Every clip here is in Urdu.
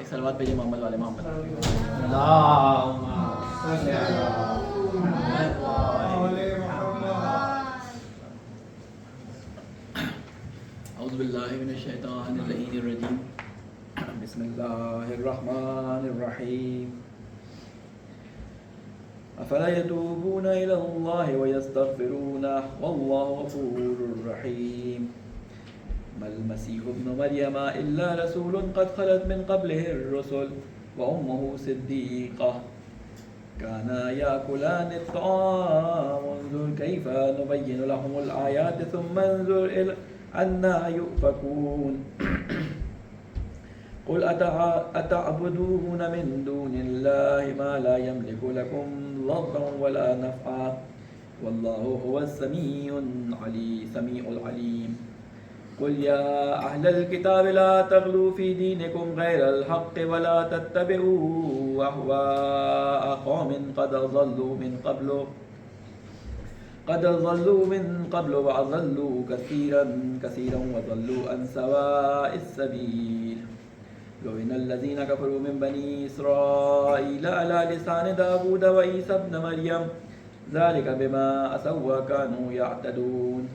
ایک صلوات بھیجے محمد والے محمد. اعوذ باللہ من الشیطان اللعین الرجیم. بسم اللہ الرحمن الرحیم. افلا يتوبون الى الله ويستغفرونه والله غفور رحيم. ما المسيح ابن مريم الا رسول قد خلت من قبله الرسل وامه صديقة كانا ياكلان الطعام انظر كيف نبين لهم الآيات ثم انظر إلى أنى يؤفكون. قل أتعبدون من دون الله ما لا يملك لكم ضرا ولا نفعا والله هو السميع العليم. قل يا أهل الكتاب لا تغلوا في دينكم غير الحق ولا تتبعوا أهواء قوم قد ضلوا من قبل وأضلوا كثيرا وضلوا عن سواء السبيل. لعن الذين كفروا من بني إسرائيل على لسان داود وعيسى ابن مريم ذلك بما عصوا وكانوا يعتدون.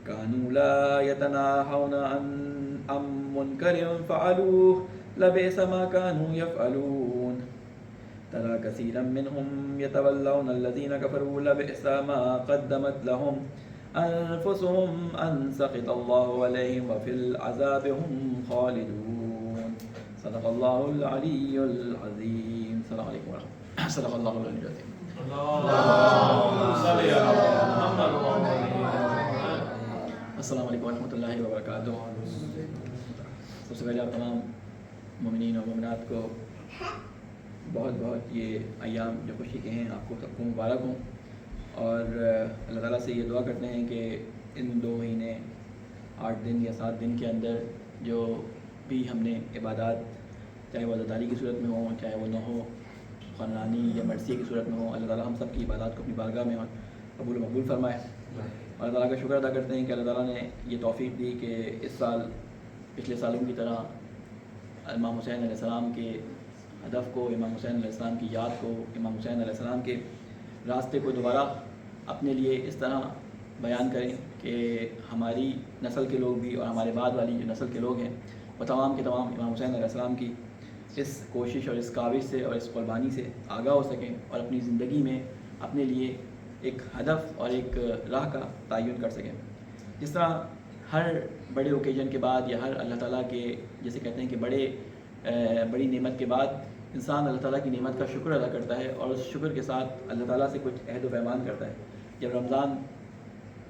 كانوا لا يتناهون عن منكر فعلوه لبئس ما كانوا يفعلون. ترى كثيرا منهم يتولون الذين كفروا لبئس ما قدمت لهم أنفسهم أن سخط الله عليهم وفي العذاب هم خالدون. صدق الله العلي العظيم. السلام عليكم ورحمة الله. صدق الله العلي العظيم. اللهم صل على محمد وعلى آله. السلام علیکم ورحمۃ اللہ وبرکاتہ. سب سے پہلے آپ تمام مومنین اور مومنات کو بہت بہت یہ ایام جو خوشی کے ہیں آپ کو سب کو مبارک ہوں. اور اللہ تعالیٰ سے یہ دعا کرتے ہیں کہ ان 2 مہینے 8 دن یا 7 دن کے اندر جو بھی ہم نے عبادات چاہے وہ عزاداری کی صورت میں ہوں چاہے وہ نہ ہو خاندانی یا مرثیے کی صورت میں ہوں اللہ تعالیٰ ہم سب کی عبادات کو اپنی بارگاہ میں قبول و مقبول فرمائے. اور اللہ تعالیٰ کا شکر ادا کرتے ہیں کہ اللہ تعالیٰ نے یہ توفیق دی کہ اس سال پچھلے سالوں کی طرح امام حسین علیہ السلام کے ہدف کو امام حسین علیہ السلام کی یاد کو امام حسین علیہ السلام کے راستے کو دوبارہ اپنے لیے اس طرح بیان کریں کہ ہماری نسل کے لوگ بھی اور ہمارے بعد والی جو نسل کے لوگ ہیں وہ تمام کے تمام امام حسین علیہ السلام کی اس کوشش اور اس کاوش سے اور اس قربانی سے آگاہ ہو سکیں اور اپنی زندگی میں اپنے لیے ایک ہدف اور ایک راہ کا تعین کر سکیں. جس طرح ہر بڑے اوکیجن کے بعد یا ہر اللہ تعالیٰ کے جیسے کہتے ہیں کہ بڑی نعمت کے بعد انسان اللہ تعالیٰ کی نعمت کا شکر ادا کرتا ہے اور اس شکر کے ساتھ اللہ تعالیٰ سے کچھ عہد و پیمان کرتا ہے. جب رمضان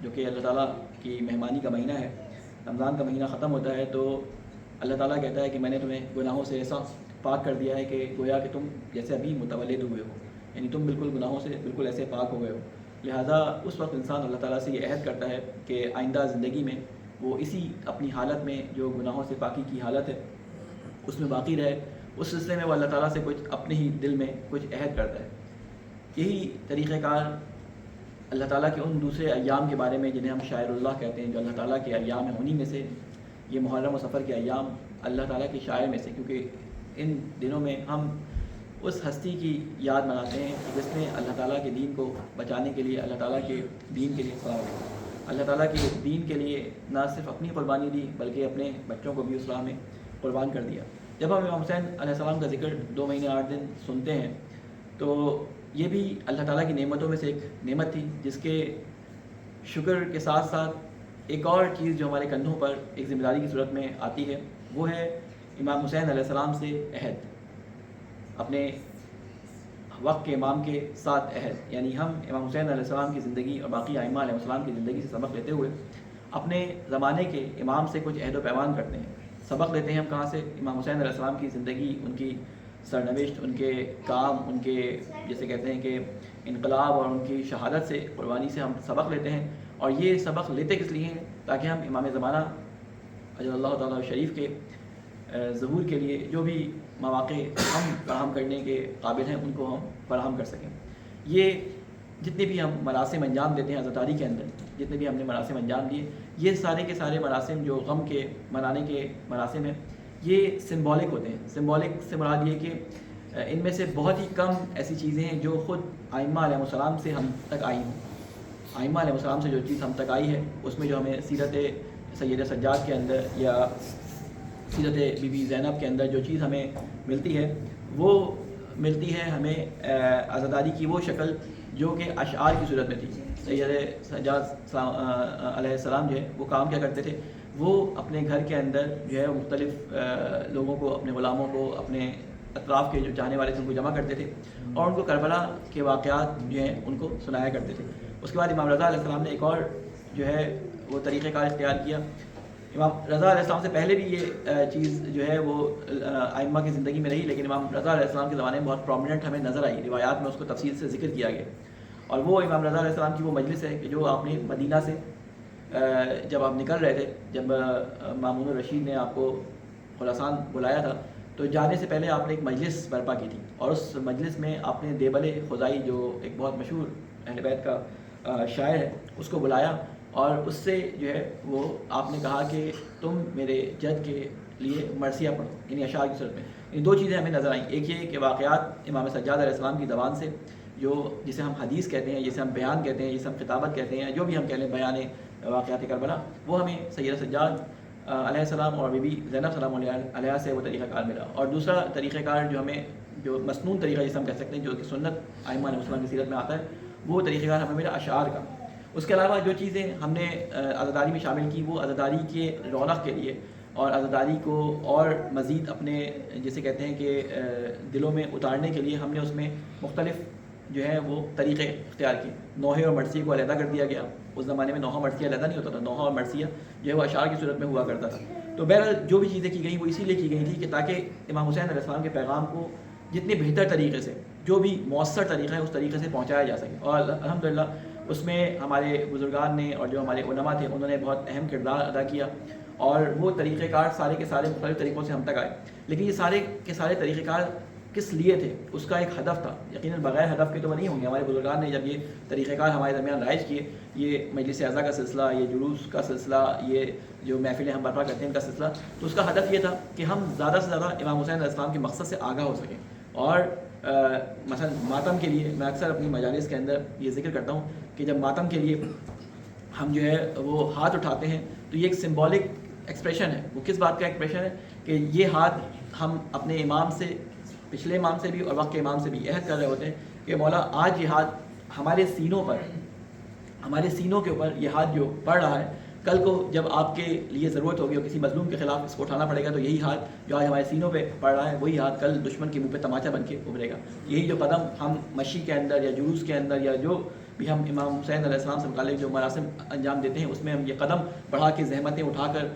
جو کہ اللہ تعالیٰ کی مہمانی کا مہینہ ہے رمضان کا مہینہ ختم ہوتا ہے تو اللہ تعالیٰ کہتا ہے کہ میں نے تمہیں گناہوں سے ایسا پاک کر دیا ہے کہ گویا کہ تم جیسے ابھی متولد ہوئے ہو یعنی تم بالکل گناہوں سے بالکل ایسے پاک ہو گئے ہو. لہٰذا اس وقت انسان اللہ تعالیٰ سے یہ عہد کرتا ہے کہ آئندہ زندگی میں وہ اسی اپنی حالت میں جو گناہوں سے پاکی کی حالت ہے اس میں باقی رہے. اس سلسلے میں وہ اللہ تعالیٰ سے کچھ اپنے ہی دل میں کچھ عہد کرتا ہے. یہی طریقہ کار اللہ تعالیٰ کے ان دوسرے ایام کے بارے میں جنہیں ہم شاعر اللہ کہتے ہیں جو اللہ تعالیٰ کے ایام ہیں انہی میں سے یہ محرم و صفر کے ایام اللہ تعالیٰ کے شاعر میں سے کیونکہ ان دنوں میں ہم اس ہستی کی یاد مناتے ہیں جس نے اللہ تعالیٰ کے دین کو بچانے کے لیے اللہ تعالیٰ کے دین کے لیے اللہ تعالیٰ کے دین کے لیے نہ صرف اپنی قربانی دی بلکہ اپنے بچوں کو بھی اس راہ میں قربان کر دیا. جب ہم امام حسین علیہ السلام کا ذکر 2 مہینے 8 دن سنتے ہیں تو یہ بھی اللہ تعالیٰ کی نعمتوں میں سے ایک نعمت تھی جس کے شکر کے ساتھ ساتھ ایک اور چیز جو ہمارے کندھوں پر ایک ذمہ داری کی صورت میں آتی ہے وہ ہے امام حسین علیہ السلام سے عہد. اپنے وقت کے امام کے ساتھ عہد یعنی ہم امام حسین علیہ السلام کی زندگی اور باقی ائمہ علیہ السلام کی زندگی سے سبق لیتے ہوئے اپنے زمانے کے امام سے کچھ عہد و پیمان کرتے ہیں. سبق لیتے ہیں ہم کہاں سے؟ امام حسین علیہ السلام کی زندگی ان کی سرنوشت ان کے کام ان کے جیسے کہتے ہیں کہ انقلاب اور ان کی شہادت سے قربانی سے ہم سبق لیتے ہیں. اور یہ سبق لیتے کس لیے ہیں؟ تاکہ ہم امام زمانہ اجل اللہ تعالیٰ شریف کے ظہور کے لیے جو بھی مواقع ہم فراہم کرنے کے قابل ہیں ان کو ہم فراہم کر سکیں. یہ جتنے بھی ہم مراسم انجام دیتے ہیں عزاداری کے اندر جتنے بھی ہم نے مراسم انجام دیے یہ سارے کے سارے مراسم جو غم کے منانے کے مراسم ہیں یہ سمبولک ہوتے ہیں. سمبولک سے مراد یہ کہ ان میں سے بہت ہی کم ایسی چیزیں ہیں جو خود ائمہ علیہ السلام سے ہم تک آئی ہیں. ائمہ علیہ السلام سے جو چیز ہم تک آئی ہے اس میں جو ہمیں سیرت سید سجاد کے اندر یا سیرت بی بی زینب کے اندر جو چیز ہمیں ملتی ہے وہ ملتی ہے ہمیں عزاداری کی وہ شکل جو کہ اشعار کی صورت میں تھی. سید سجاد علیہ السلام جو ہے وہ کام کیا کرتے تھے, وہ اپنے گھر کے اندر جو ہے مختلف لوگوں کو, اپنے غلاموں کو, اپنے اطراف کے جو چاہنے والے تھے ان کو جمع کرتے تھے اور ان کو کربلا کے واقعات جو ہیں ان کو سنایا کرتے تھے. اس کے بعد امام رضا علیہ السلام نے ایک اور جو ہے وہ طریقہ کار اختیار کیا. امام رضا علیہ السلام سے پہلے بھی یہ چیز جو ہے وہ ائمہ کی زندگی میں رہی, لیکن امام رضا علیہ السلام کے زمانے میں بہت پرومیننٹ ہمیں نظر آئی. روایات میں اس کو تفصیل سے ذکر کیا گیا, اور وہ امام رضا علیہ السلام کی وہ مجلس ہے کہ جو آپ نے مدینہ سے جب آپ نکل رہے تھے, جب مامون الرشید نے آپ کو خراسان بلایا تھا, تو جانے سے پہلے آپ نے ایک مجلس برپا کی تھی, اور اس مجلس میں آپ نے دیبل خزائی جو ایک بہت مشہور اہل بیت کا شاعر ہے اس کو بلایا, اور اس سے جو ہے وہ آپ نے کہا کہ تم میرے جد کے لیے مرثیہ پڑھو, یعنی اشعار کی صورت میں. ان دو چیزیں ہمیں نظر آئیں, ایک یہ کہ واقعات امام سجاد علیہ السلام کی زبان سے, جو جسے ہم حدیث کہتے ہیں, جسے ہم بیان کہتے ہیں, جسے ہم خطابت کہتے ہیں, جو بھی ہم کہہ لیں بیان واقعات کربلا, وہ ہمیں سید سجاد علیہ السلام اور بی بی زینب سلام علیہ سے وہ طریقہ کار ملا. اور دوسرا طریقہ کار جو ہمیں جو مسنون طریقہ جسے ہم کہہ سکتے ہیں, جو کہ سنت ائمہ علیہ السلام کی سیرت میں آتا ہے, وہ طریقہ کار ہمیں ملا اشعار کا. اس کے علاوہ جو چیزیں ہم نے عزاداری میں شامل کی وہ عزاداری کے رونق کے لیے اور عزاداری کو اور مزید اپنے جسے کہتے ہیں کہ دلوں میں اتارنے کے لیے ہم نے اس میں مختلف جو ہے وہ طریقے اختیار کیے. نوحے اور مرثیے کو علیحدہ کر دیا گیا. اس زمانے میں نوحہ مرثیہ علیحدہ نہیں ہوتا تھا, نوحہ اور مرثیہ جو ہے وہ اشعار کی صورت میں ہوا کرتا تھا. تو بہرحال جو بھی چیزیں کی گئیں وہ اسی لیے کی گئی تھی کہ تاکہ امام حسین علیہ السلام کے پیغام کو جتنے بہتر طریقے سے, جو بھی مؤثر طریقہ ہے اس طریقے سے پہنچایا جا سکے. اور الحمدللہ اس میں ہمارے بزرگان نے اور جو ہمارے علماء تھے انہوں نے بہت اہم کردار ادا کیا, اور وہ طریقہ کار سارے کے سارے مختلف طریقوں سے ہم تک آئے. لیکن یہ سارے کے سارے طریقہ کار کس لیے تھے, اس کا ایک ہدف تھا. یقیناً بغیر ہدف کے تو وہ نہیں ہوں گے. ہمارے بزرگان نے جب یہ طریقہ کار ہمارے درمیان رائج کیے, یہ مجلس اعضا کا سلسلہ, یہ جلوس کا سلسلہ, یہ جو محفلیں ہم برپا کرتے ہیں ان کا سلسلہ, تو اس کا ہدف یہ تھا کہ ہم زیادہ سے زیادہ امام حسین علیہ السلام کے مقصد سے آگاہ ہو سکیں. اور مثلا ماتم کے لیے میں اکثر اپنی مجالس کے اندر یہ ذکر کرتا ہوں کہ جب ماتم کے لیے ہم جو ہے وہ ہاتھ اٹھاتے ہیں تو یہ ایک سمبولک ایکسپریشن ہے. وہ کس بات کا ایکسپریشن ہے کہ یہ ہاتھ ہم اپنے امام سے, پچھلے امام سے بھی اور وقت کے امام سے بھی عہد کر رہے ہوتے ہیں کہ مولا آج یہ ہاتھ ہمارے سینوں پر, ہمارے سینوں کے اوپر یہ ہاتھ جو پڑ رہا ہے, کل کو جب آپ کے لیے ضرورت ہوگی اور کسی مظلوم کے خلاف اس کو اٹھانا پڑے گا تو یہی ہاتھ جو آج ہمارے سینوں پہ پڑ رہا ہے وہی ہاتھ کل دشمن کے منہ پہ تماچا بن کے ابھرے گا. یہی جو قدم ہم مشی کے اندر یا جلوس کے اندر یا جو بھی ہم امام حسین علیہ السلام سے متعلق جو مراسم انجام دیتے ہیں اس میں ہم یہ قدم بڑھا کے زحمتیں اٹھا کر,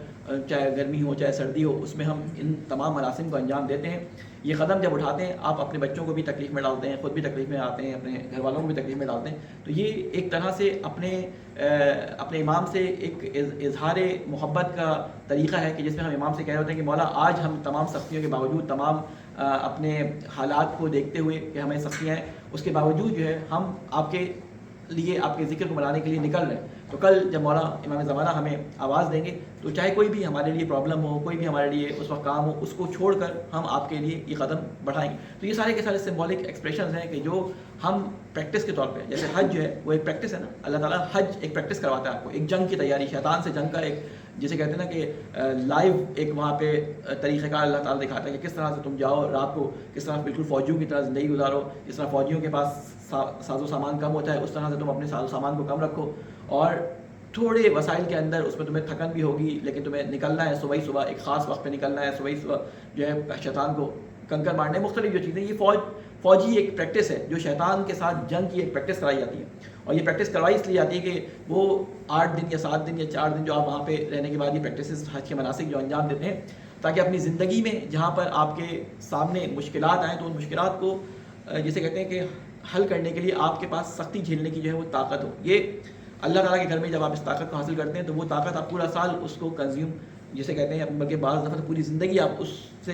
چاہے گرمی ہو چاہے سردی ہو, اس میں ہم ان تمام مراسم کو انجام دیتے ہیں. یہ قدم جب اٹھاتے ہیں آپ اپنے بچوں کو بھی تکلیف میں ڈالتے ہیں, خود بھی تکلیف میں آتے ہیں, اپنے گھر والوں کو بھی تکلیف میں ڈالتے ہیں. تو یہ ایک طرح سے اپنے امام سے ایک اظہار محبت کا طریقہ ہے کہ جس میں ہم امام سے کہہ رہے ہوتے ہیں کہ مولا آج ہم تمام سختیوں کے باوجود, تمام اپنے حالات کو دیکھتے ہوئے کہ ہمیں سختیاں ہیں, اس کے باوجود جو ہے ہم آپ کے لیے, آپ کے ذکر کو منانے کے لیے نکل رہے ہیں. تو کل جب مولا امام زمانہ ہمیں آواز دیں گے تو چاہے کوئی بھی ہمارے لیے پرابلم ہو, کوئی بھی ہمارے لیے اس وقت کام ہو, اس کو چھوڑ کر ہم آپ کے لیے یہ قدم بڑھائیں گے. تو یہ سارے کے سارے سمبولک ایکسپریشنز ہیں کہ جو ہم پریکٹس کے طور پہ, جیسے حج جو ہے وہ ایک پریکٹس ہے نا, اللہ تعالیٰ حج ایک پریکٹس کرواتا ہے آپ کو, ایک جنگ کی تیاری, شیطان سے جنگ کا ایک جسے کہتے ہیں نا کہ لائیو ایک وہاں پہ طریقہ کار اللہ تعالیٰ دکھاتا ہے کہ کس طرح سے تم جاؤ رات کو, کس طرح بالکل فوجیوں کی طرح زندگی گزارو. جس طرح فوجیوں کے پاس ساز و سامان کم ہوتا ہے اس طرح سے تم اپنے ساز و سامان کو کم رکھو, اور تھوڑے وسائل کے اندر اس میں تمہیں تھکن بھی ہوگی, لیکن تمہیں نکلنا ہے صبح ہی صبح, ایک خاص وقت پہ نکلنا ہے صبح ہی صبح جو ہے شیطان کو کنکر مارنے, مختلف جو چیزیں. یہ فوجی ایک پریکٹس ہے جو شیطان کے ساتھ جنگ کی ایک پریکٹس کرائی جاتی ہے. اور یہ پریکٹس کروائی اس لیے جاتی ہے کہ وہ 8 دن یا 7 دن یا 4 دن جو آپ وہاں پہ رہنے کے بعد یہ پریکٹسز حج کے مناسک جو انجام دیتے ہیں, تاکہ اپنی زندگی میں جہاں پر آپ کے سامنے مشکلات آئیں تو ان مشکلات کو جسے کہتے ہیں کہ حل کرنے کے لیے آپ کے پاس سختی جھیلنے کی جو ہے وہ طاقت ہو. یہ اللہ تعالیٰ کے گھر میں جب آپ اس طاقت کو حاصل کرتے ہیں تو وہ طاقت آپ پورا سال اس کو کنزیوم جسے کہتے ہیں, بلکہ بعض دفعہ پوری زندگی آپ اس سے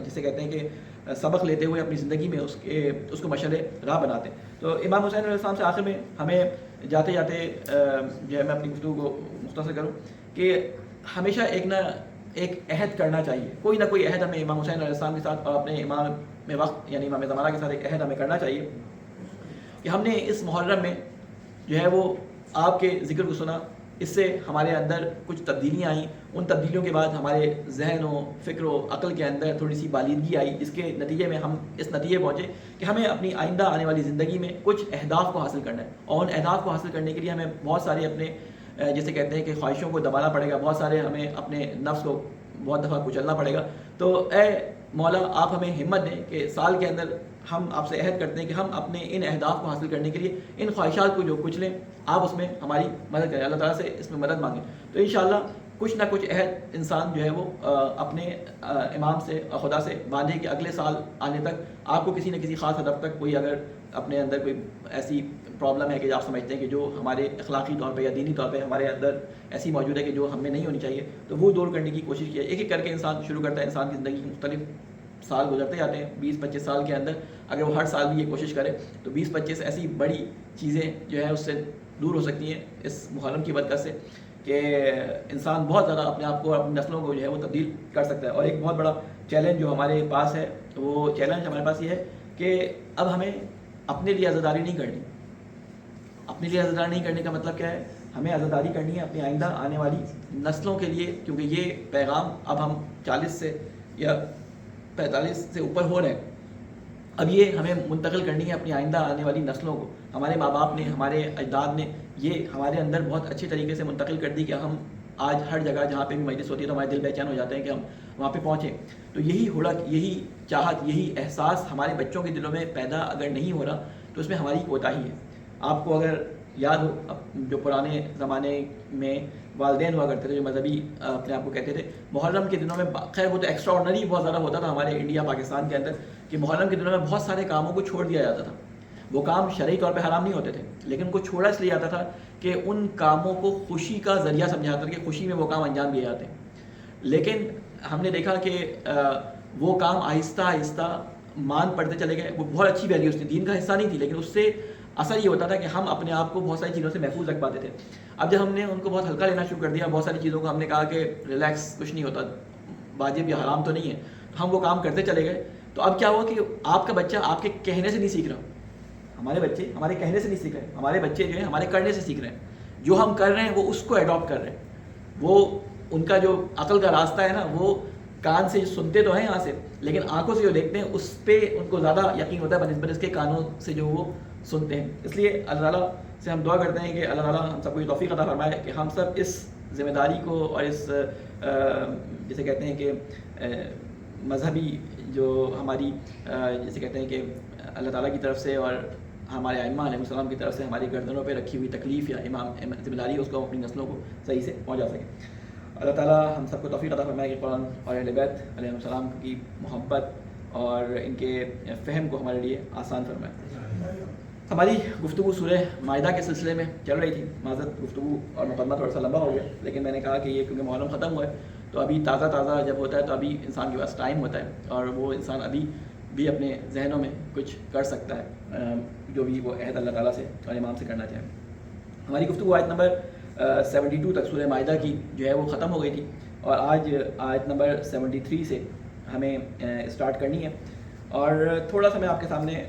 جسے کہتے ہیں کہ سبق لیتے ہوئے اپنی زندگی میں اس کو مشعل راہ بناتے ہیں. تو امام حسین علیہ السلام سے آخر میں ہمیں جاتے جاتے جو ہے میں اپنی گفتگو کو مختصر کروں کہ ہمیشہ ایک نہ ایک عہد کرنا چاہیے، کوئی نہ کوئی عہد ہمیں امام حسین علیہ السلام کے ساتھ اور اپنے امام وقت یعنی امام زمانہ کے ساتھ ایک عہد ہمیں کرنا چاہیے کہ ہم نے اس محرم میں جو ہے وہ آپ کے ذکر کو سنا، اس سے ہمارے اندر کچھ تبدیلیاں آئیں، ان تبدیلیوں کے بعد ہمارے ذہن و فکر و عقل کے اندر تھوڑی سی بالیدگی آئی، جس کے نتیجے میں ہم اس نتیجے پہنچے کہ ہمیں اپنی آئندہ آنے والی زندگی میں کچھ اہداف کو حاصل کرنا ہے، اور ان اہداف کو حاصل کرنے کے لیے ہمیں بہت سارے اپنے جیسے کہتے ہیں کہ خواہشوں کو دبانا پڑے گا، بہت سارے ہمیں اپنے نفس کو بہت دفعہ کچلنا پڑے گا. تو اے مولا آپ ہمیں ہمت دیں کہ سال کے اندر ہم آپ سے عہد کرتے ہیں کہ ہم اپنے ان اہداف کو حاصل کرنے کے لیے ان خواہشات کو جو کچلیں آپ اس میں ہماری مدد کریں، اللہ تعالیٰ سے اس میں مدد مانگیں. تو انشاءاللہ کچھ نہ کچھ عہد انسان جو ہے وہ اپنے امام سے اور خدا سے باندھے کہ اگلے سال آنے تک آپ کو کسی نہ کسی خاص ہدف تک کوئی اگر اپنے اندر کوئی ایسی پرابلم ہے کہ آپ سمجھتے ہیں کہ جو ہمارے اخلاقی طور پہ یا دینی طور پہ ہمارے اندر ایسی موجود ہے کہ جو ہم میں نہیں ہونی چاہیے، تو وہ دور کرنے کی کوشش کیا. ایک ایک کر کے انسان شروع کرتا ہے، انسان کی زندگی کی مختلف سال گزرتے جاتے ہیں. 20-25 سال کے اندر اگر وہ ہر سال بھی یہ کوشش کرے تو 20-25 ایسی بڑی چیزیں جو ہے اس سے دور ہو سکتی ہیں اس محرم کی برکت سے کہ انسان بہت زیادہ اپنے آپ کو اپنی نسلوں کو جو ہے وہ تبدیل کر سکتا ہے. اور ایک بہت بڑا چیلنج جو ہمارے پاس ہے، وہ چیلنج ہمارے پاس یہ ہے کہ اب ہمیں اپنے لیے عزاداری نہیں کرنی. اپنے لیے عزاداری نہیں کرنے کا مطلب کیا ہے؟ ہمیں عزاداری کرنی ہے اپنی آئندہ آنے والی نسلوں کے لیے، کیونکہ یہ پیغام اب ہم 40 سے یا 45 سے اوپر ہو رہے ہیں. اب یہ ہمیں منتقل کرنی ہے اپنی آئندہ آنے والی نسلوں کو. ہمارے ماں باپ نے، ہمارے اجداد نے یہ ہمارے اندر بہت اچھے طریقے سے منتقل کر دی کہ ہم آج ہر جگہ جہاں پہ بھی مجلس ہوتی ہے تو ہمارے دل بے چین ہو جاتے ہیں کہ ہم وہاں پہ پہنچیں. تو یہی ہڑک، یہی چاہت، یہی احساس ہمارے بچوں کے دلوں میں پیدا اگر نہیں ہو رہا تو اس میں ہماری کوتاہی ہے. آپ کو اگر یاد ہو جو پرانے زمانے میں والدین ہوا کرتے تھے جو مذہبی اپنے آپ کو کہتے تھے، محرم کے دنوں میں خیر وہ تو ایکسٹرا آرڈنری بہت زیادہ ہوتا تھا ہمارے انڈیا پاکستان کے اندر کہ محرم کے دنوں میں بہت سارے کاموں کو چھوڑ دیا جاتا تھا. وہ کام شرعی طور پہ حرام نہیں ہوتے تھے لیکن ان کو چھوڑا اس لیے جاتا تھا کہ ان کاموں کو خوشی کا ذریعہ سمجھا جاتا تھا کہ خوشی میں وہ کام انجام دیے جاتے ہیں. لیکن ہم نے دیکھا کہ وہ کام آہستہ آہستہ مان پڑتے چلے گئے. وہ بہت اچھی ویلیوز تھی، دین کا حصہ نہیں تھی، لیکن اس سے اثر یہ ہوتا تھا کہ ہم اپنے آپ کو بہت ساری چیزوں سے محفوظ رکھ پاتے تھے. اب جب ہم نے ان کو بہت ہلکا لینا شروع کر دیا، بہت ساری چیزوں کو ہم نے کہا کہ ریلیکس، کچھ نہیں ہوتا، واجب یا حرام تو نہیں ہے، ہم وہ کام کرتے چلے گئے. تو اب کیا ہوا کہ آپ کا بچہ آپ کے کہنے سے نہیں سیکھ رہا. ہمارے بچے ہمارے کہنے سے نہیں سیکھ رہے، ہمارے بچے جو ہیں ہمارے کرنے سے سیکھ رہے ہیں. جو ہم کر رہے ہیں وہ اس کو اڈاپٹ کر رہے ہیں. وہ ان کا جو عقل کا راستہ ہے نا، وہ کان سے سنتے تو ہیں یہاں سے، لیکن آنکھوں سے جو دیکھتے ہیں اس پہ ان کو زیادہ یقین ہوتا ہے بنسبت اس کے کانوں سے جو وہ سنتے ہیں. اس لیے اللہ تعالیٰ سے ہم دعا کرتے ہیں کہ اللہ تعالیٰ ہم سب کو یہ توفیق عطا فرمائے کہ ہم سب اس ذمہ داری کو اور اس جسے کہتے ہیں کہ مذہبی جو ہماری جسے کہتے ہیں کہ اللہ تعالیٰ کی طرف سے اور ہمارے ائمہ علیہ السلام کی طرف سے ہماری گردنوں پہ رکھی ہوئی تکلیف یا ذمہ داری اس کو اپنی نسلوں کو صحیح سے پہنچا سکیں. اللہ تعالیٰ ہم سب کو توفیق عطا فرمائے کہ قرآن اور اہل بیت علیہ السلام کی محبت اور ان کے فہم کو ہمارے لیے آسان فرمائے. ہماری گفتگو سورہ مائدہ کے سلسلے میں چل رہی تھی. معذرت گفتگو اور مقدمہ تھوڑا سا لمبا ہو گیا، لیکن میں نے کہا کہ یہ کیونکہ محرم ختم ہوا ہے تو ابھی تازہ جب ہوتا ہے تو ابھی انسان کے پاس ٹائم ہوتا ہے اور وہ انسان ابھی بھی اپنے ذہنوں میں کچھ کر سکتا ہے جو بھی وہ عہد اللہ تعالیٰ سے اور امام سے کرنا چاہے. ہماری گفتگو آیت نمبر 72 تک سورہ مائدہ کی جو ہے وہ ختم ہو گئی تھی اور آج آیت نمبر 73 سے ہمیں اسٹارٹ کرنی ہے. اور تھوڑا سا میں آپ کے سامنے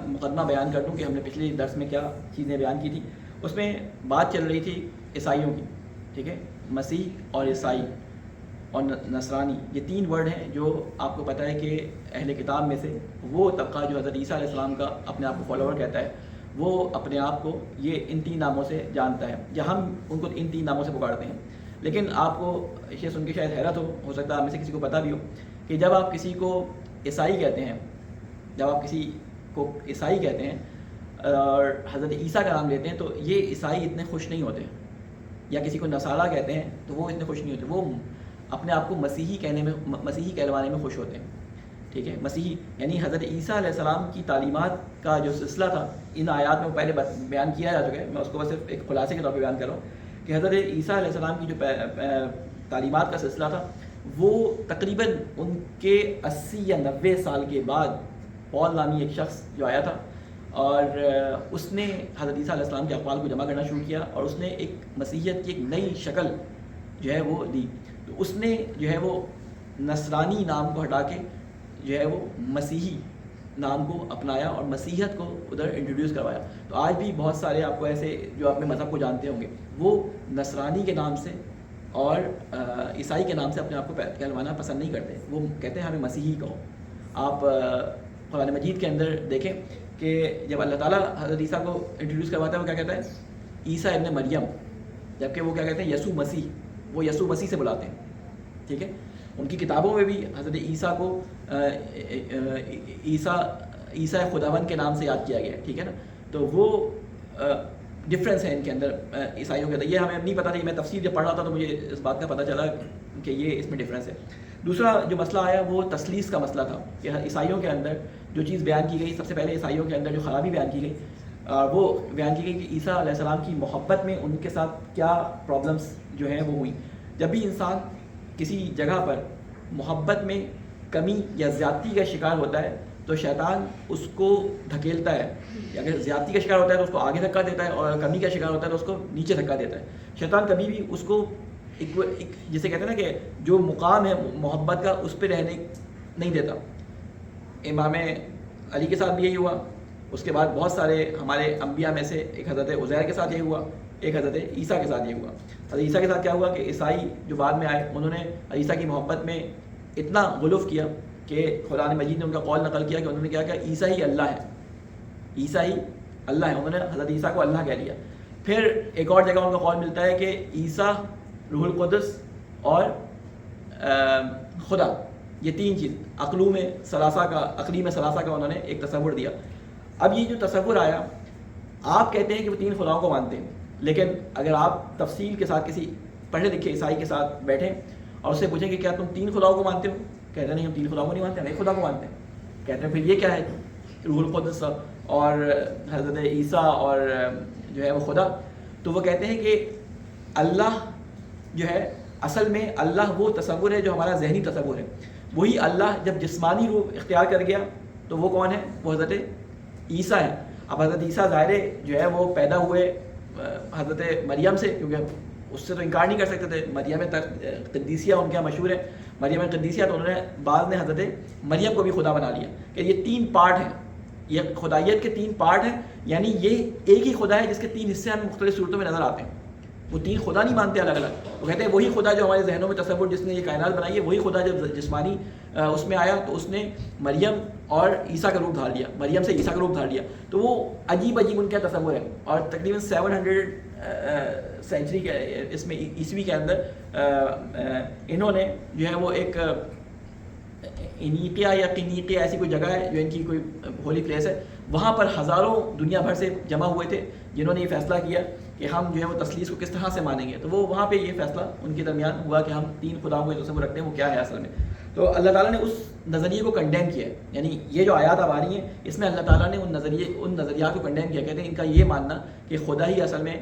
مقدمہ بیان کر دوں کہ ہم نے پچھلے درس میں کیا چیزیں بیان کی تھی. اس میں بات چل رہی تھی عیسائیوں کی، ٹھیک ہے. مسیح اور عیسائی اور نصرانی یہ 3 ورڈ ہیں جو آپ کو پتہ ہے کہ اہل کتاب میں سے وہ طبقہ جو حضرت عیسیٰ علیہ السلام کا اپنے آپ کو فالوور کہتا ہے، وہ اپنے آپ کو یہ ان 3 ناموں سے جانتا ہے یا ہم ان کو ان 3 ناموں سے پکارتے ہیں. لیکن آپ کو یہ سن کے شاید حیرت ہو سکتا ہے آپ میں سے کسی کو پتہ بھی ہو کہ جب آپ کسی کو عیسائی کہتے ہیں، جب آپ کسی کو عیسائی کہتے ہیں اور حضرت عیسیٰ کا نام لیتے ہیں تو یہ عیسائی اتنے خوش نہیں ہوتے. یا کسی کو نصارہ کہتے ہیں تو وہ اتنے خوش نہیں ہوتے، وہ اپنے آپ کو مسیحی کہلوانے میں خوش ہوتے ہیں. ٹھیک ہے. مسیحی یعنی حضرت عیسیٰ علیہ السلام کی تعلیمات کا جو سلسلہ تھا ان آیات میں پہلے بیان کیا جا چکا ہے. میں اس کو بس صرف ایک خلاصے کے طور پہ بیان کر رہا ہوں کہ حضرت عیسیٰ علیہ السلام کی جو تعلیمات کا سلسلہ تھا وہ تقریباً ان کے 80 یا 90 سال کے بعد پال نامی ایک شخص جو آیا تھا اور اس نے حضرت عیسیٰ علیہ السلام کے اقوال کو جمع کرنا شروع کیا اور اس نے ایک مسیحیت کی ایک نئی شکل جو ہے وہ دی. تو اس نے جو ہے وہ نصرانی نام کو ہٹا کے جو ہے وہ مسیحی نام کو اپنایا اور مسیحیت کو ادھر انٹروڈیوس کروایا. تو آج بھی بہت سارے آپ کو ایسے جو اپنے مذہب کو جانتے ہوں گے وہ نصرانی کے نام سے اور عیسائی کے نام سے اپنے آپ کو کہلوانا پسند نہیں کرتے. وہ کہتے ہیں ہمیں مسیحی کہو. آپ قرآن مجید کے اندر دیکھیں کہ جب اللہ تعالیٰ حضرت عیسیٰ کو انٹروڈیوس کرواتا ہے وہ کیا کہتا ہے؟ عیسیٰ ابن مریم. جبکہ وہ کیا کہتے ہیں؟ یسوع مسیح. وہ یسوع مسیح سے بلاتے ہیں. ٹھیک ہے. ان کی کتابوں میں بھی حضرت عیسیٰ کو عیسیٰ خداوند کے نام سے یاد کیا گیا ہے. ٹھیک ہے نا. تو وہ ڈفرینس ہے ان کے اندر عیسائیوں کے اندر. یہ ہمیں نہیں پتہ تھا. میں تفسیر جب پڑھ رہا تھا تو مجھے اس بات کا پتہ چلا کہ یہ اس میں ڈفرینس ہے. دوسرا جو مسئلہ آیا وہ تثلیث کا مسئلہ تھا کہ عیسائیوں کے اندر جو چیز بیان کی گئی, سب سے پہلے عیسائیوں کے اندر جو خرابی بیان کی گئی وہ بیان کی گئی کہ عیسیٰ علیہ السلام کی محبت میں ان کے ساتھ کیا پرابلمس جو ہیں وہ ہوئی. جب بھی انسان کسی جگہ پر محبت میں کمی یا زیادتی کا شکار ہوتا ہے تو شیطان اس کو دھکیلتا ہے. اگر زیادتی کا شکار ہوتا ہے تو اس کو آگے دھکا دیتا ہے, اور کمی کا شکار ہوتا ہے تو اس کو نیچے دھکا دیتا ہے. شیطان کبھی بھی اس کو جسے کہتے ہیں نا کہ جو مقام ہے محبت کا اس پہ رہنے نہیں دیتا. امام علی کے ساتھ بھی یہی ہوا. اس کے بعد بہت سارے ہمارے انبیاء میں سے ایک حضرت عزیر کے ساتھ یہی ہوا, ایک حضرت عیسیٰ کے ساتھ یہ ہوا. حضرت عیسیٰ کے ساتھ کیا ہوا کہ عیسائی جو بعد میں آئے انہوں نے عیسیٰ کی محبت میں اتنا غلوف کیا کہ قرآن مجید نے ان کا قول نقل کیا کہ انہوں نے کیا کہ عیسیٰ ہی اللہ ہے, عیسیٰ ہی اللہ ہے. انہوں نے حضرت عیسیٰ کو اللہ کہہ لیا. پھر ایک اور جگہ ان کا قول ملتا ہے کہ عیسیٰ روح القدس اور خدا, یہ تین چیز عقلیم ثلاثہ کا انہوں نے ایک تصور دیا. اب یہ جو تصور آیا, آپ کہتے ہیں کہ وہ تین خداؤں کو مانتے ہیں, لیکن اگر آپ تفصیل کے ساتھ کسی پڑھے لکھے عیسائی کے ساتھ بیٹھیں اور اس سے پوچھیں کہ کیا تم تین خداؤں کو مانتے ہو, کہتے ہیں نہیں ہم تین خداؤں کو نہیں مانتے, ہم ایک خدا کو مانتے ہیں. کہتے ہیں پھر یہ کیا ہے روح القدس اور حضرت عیسیٰ اور جو ہے وہ خدا. تو وہ کہتے ہیں کہ اللہ جو ہے اصل میں اللہ وہ تصور ہے جو ہمارا ذہنی تصور ہے. وہی اللہ جب جسمانی روح اختیار کر گیا تو وہ کون ہے؟ وہ حضرت عیسیٰ ہے. اب حضرت عیسیٰ ظاہر جو ہے وہ پیدا ہوئے حضرت مریم سے, کیونکہ اس سے تو انکار نہیں کر سکتے تھے. مریم قدیسیہ ان کے یہاں مشہور ہے, مریم قدیسیہ. تو انہوں نے بعض نے حضرت مریم کو بھی خدا بنا لیا کہ یہ تین پارٹ ہیں, یہ خدائیت کے تین پارٹ ہیں. یعنی یہ ایک ہی خدا ہے جس کے تین حصے ہمیں مختلف صورتوں میں نظر آتے ہیں. وہ تین خدا نہیں مانتے الگ الگ. وہ کہتے ہیں وہی خدا جو ہمارے ذہنوں میں تصور جس نے یہ کائنات بنائی ہے, وہی خدا جب جسمانی اس میں آیا تو اس نے مریم اور عیسیٰ کا روپ دھار لیا, مریم سے عیسیٰ کا روپ دھار لیا. تو وہ عجیب ان کا تصور ہے. اور تقریباً 700 سینچری کے اس میں عیسوی کے اندر انہوں نے جو ہے وہ ایک انیقیا یا قنیقیا ایسی کوئی جگہ ہے جو ان کی کوئی ہولی پلیس ہے, وہاں پر ہزاروں دنیا بھر سے جمع ہوئے تھے جنہوں نے یہ فیصلہ کیا کہ ہم جو ہے وہ تثلیث کو کس طرح سے مانیں گے. تو وہ وہاں پہ یہ فیصلہ ان کے درمیان ہوا کہ ہم تین خداؤں کو تصور رکھتے ہیں, وہ کیا ہے اصل میں. تو اللہ تعالیٰ نے اس نظریے کو کنڈیم کیا ہے. یعنی یہ جو آیات اب آ رہی ہیں اس میں اللہ تعالیٰ نے ان نظریات کو کنڈیم کیا. کہتے ہیں ان کا یہ ماننا کہ خدا ہی اصل میں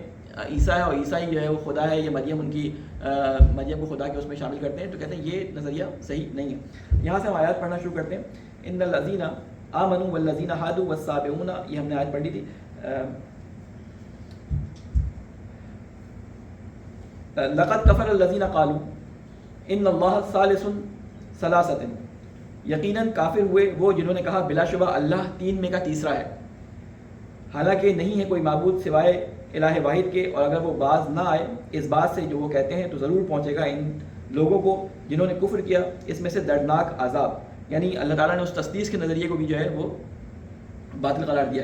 عیسیٰ ہے اور عیسیٰ ہی جو ہے وہ خدا ہے, یہ مریم ان کی مریم کو خدا کے اس میں شامل کرتے ہیں. تو کہتے ہیں یہ نظریہ صحیح نہیں ہے. یہاں سے ہم آیات پڑھنا شروع کرتے ہیں. ان الذین آمنوا والذین ہادوا والسابئون, یہ ہم نے آیت پڑھی تھی. لقد کفر الذین قالوا ان اللہ ثالث ثلاثۃ, یقیناً کافر ہوئے وہ جنہوں نے کہا بلا شبہ اللہ تین میں کا تیسرا ہے, حالانکہ نہیں ہے کوئی معبود سوائے الہ واحد کے. اور اگر وہ باز نہ آئے اس بات سے جو وہ کہتے ہیں تو ضرور پہنچے گا ان لوگوں کو جنہوں نے کفر کیا اس میں سے دردناک عذاب. یعنی اللہ تعالیٰ نے اس تثلیث کے نظریے کو بھی جو ہے وہ باطل قرار دیا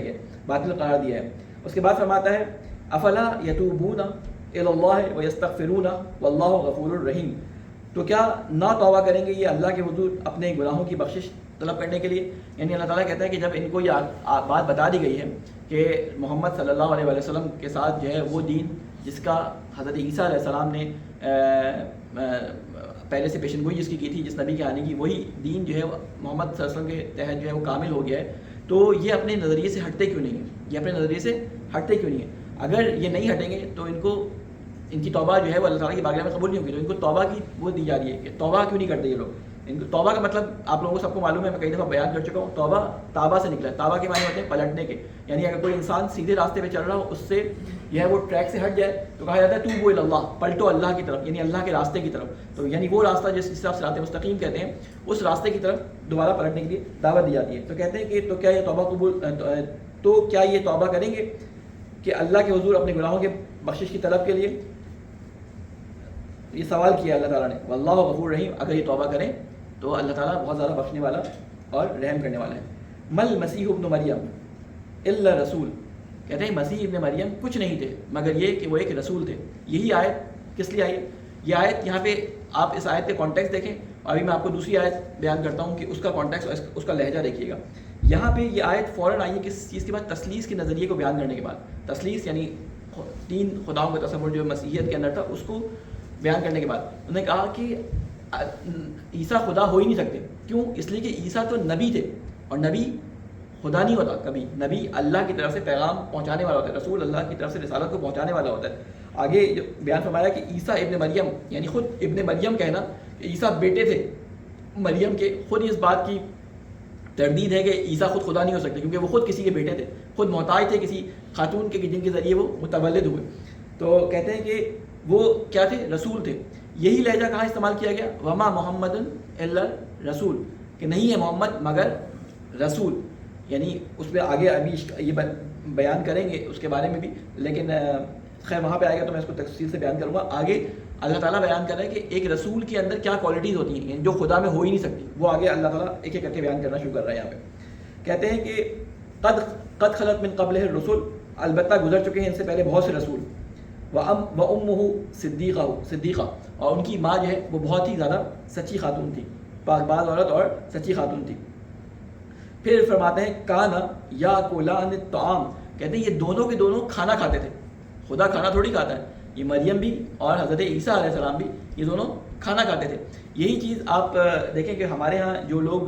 ہے. اس کے بعد فرماتا ہے افلا یتوبون الی اللہ ویستغفرون واللہ غفور الرحیم, تو کیا نہ توبہ کریں گے یہ اللہ کے حضور اپنے گناہوں کی بخشش طلب کرنے کے لیے. یعنی اللہ تعالیٰ کہتا ہے کہ جب ان کو یہ بات بتا دی گئی ہے کہ محمد صلی اللہ علیہ وسلم کے ساتھ جو ہے وہ دین جس کا حضرت عیسیٰ علیہ السلام نے پہلے سے پیشن گوئی جس کی تھی, جس نبی کے آنے کی, وہی دین جو ہے محمد صلی اللہ علیہ وسلم کے تحت جو ہے وہ کامل ہو گیا ہے. تو یہ اپنے نظریے سے ہٹتے کیوں نہیں ہیں؟ اگر یہ نہیں ہٹیں گے تو ان کی توبہ جو ہے وہ اللہ تعالیٰ کی بارگاہ میں قبول نہیں ہوگی. تو ان کو توبہ کی وہ دی جا رہی ہے کہ توبہ کیوں نہیں کرتے یہ لوگ. توبہ کا مطلب آپ لوگوں کو سب کو معلوم ہے، میں کئی دفعہ بیان کر چکا ہوں. توبہ تابہ سے نکلا ہے. تابہ کے معنی ہوتے ہیں پلٹنے کے، یعنی اگر کوئی انسان سیدھے راستے پہ چل رہا ہو، اس سے یہ ہے وہ ٹریک سے ہٹ جائے تو کہا جاتا ہے توبوا الی اللہ، پلٹو اللہ کی طرف، یعنی اللہ کے راستے کی طرف. تو یعنی وہ راستہ جس طرف صراط مستقیم کہتے ہیں، اس راستے کی طرف دوبارہ پلٹنے کے لیے دعوت دی جاتی ہے. تو کہتے ہیں کہ تو کیا یہ توبہ قبول، تو کیا یہ توبہ کریں گے کہ اللہ کے حضور اپنے گناہوں کے بخشش کی طلب کے لیے؟ یہ سوال کیا اللہ تعالیٰ نے. واللہ غفور رحیم، اگر یہ توبہ کریں تو اللہ تعالیٰ بہت زیادہ بخشنے والا اور رحم کرنے والا ہے. مل مسیح ابن مریم الا رسول، کہتے ہیں مسیح ابن مریم کچھ نہیں تھے مگر یہ کہ وہ ایک رسول تھے. یہی آیت کس لیے آئی ہے؟ یہ آیت یہاں پہ آپ اس آیت کے کانٹیکس دیکھیں. ابھی میں آپ کو دوسری آیت بیان کرتا ہوں کہ اس کا کانٹیکس، اس کا لہجہ دیکھیے گا. یہاں پہ یہ آیت فوراً آئی ہے کس چیز کے بعد؟ تثلیث کے نظریے کو بیان کرنے کے بعد. تثلیث یعنی تین خداؤں کا تصور جو مسیحیت کے اندر تھا، اس کو بیان کرنے کے بعد انہوں نے کہا کہ عیسیٰ خدا ہو ہی نہیں سکتے. کیوں؟ اس لیے کہ عیسیٰ تو نبی تھے، اور نبی خدا نہیں ہوتا کبھی. نبی اللہ کی طرف سے پیغام پہنچانے والا ہوتا ہے، رسول اللہ کی طرف سے رسالت کو پہنچانے والا ہوتا ہے. آگے جو بیان فرمایا کہ عیسیٰ ابن مریم، یعنی خود ابن مریم کہنا کہ عیسیٰ بیٹے تھے مریم کے، خود اس بات کی تردید ہے کہ عیسیٰ خود خدا نہیں ہو سکتے، کیونکہ وہ خود کسی کے بیٹے تھے، خود محتاج تھے کسی خاتون کے جن کے ذریعے وہ متولد ہوئے. تو کہتے ہیں کہ وہ کیا تھے؟ رسول تھے. یہی لہجہ کہاں استعمال کیا گیا؟ وما محمد الا رسول، کہ نہیں ہے محمد مگر رسول. یعنی اس پہ آگے ابھی یہ بیان کریں گے اس کے بارے میں بھی، لیکن خیر وہاں پہ آئے گا تو میں اس کو تفصیل سے بیان کروں گا. آگے اللہ تعالیٰ بیان کر رہے ہیں کہ ایک رسول کے اندر کیا کوالٹیز ہوتی ہیں جو خدا میں ہو ہی نہیں سکتی. وہ آگے اللہ تعالیٰ ایک ایک کر کے بیان کرنا شروع کر رہا ہے. یہاں پہ کہتے ہیں کہ قد خلت من قبلہ الرسل، البتہ گزر چکے ہیں ان سے پہلے بہت سے رسول. وَأُمُّهُ صدیقہ، اور ان کی ماں جو ہے وہ بہت ہی زیادہ سچی خاتون تھی، پاک باز عورت اور سچی خاتون تھی. پھر فرماتے ہیں کانا یاکلان الطعام، کہتے ہیں یہ دونوں کے دونوں کھانا کھاتے تھے. خدا کھانا تھوڑی کھاتا ہے، یہ مریم بھی اور حضرت عیسیٰ علیہ السلام بھی یہ دونوں کھانا کھاتے تھے. یہی چیز آپ دیکھیں کہ ہمارے ہاں جو لوگ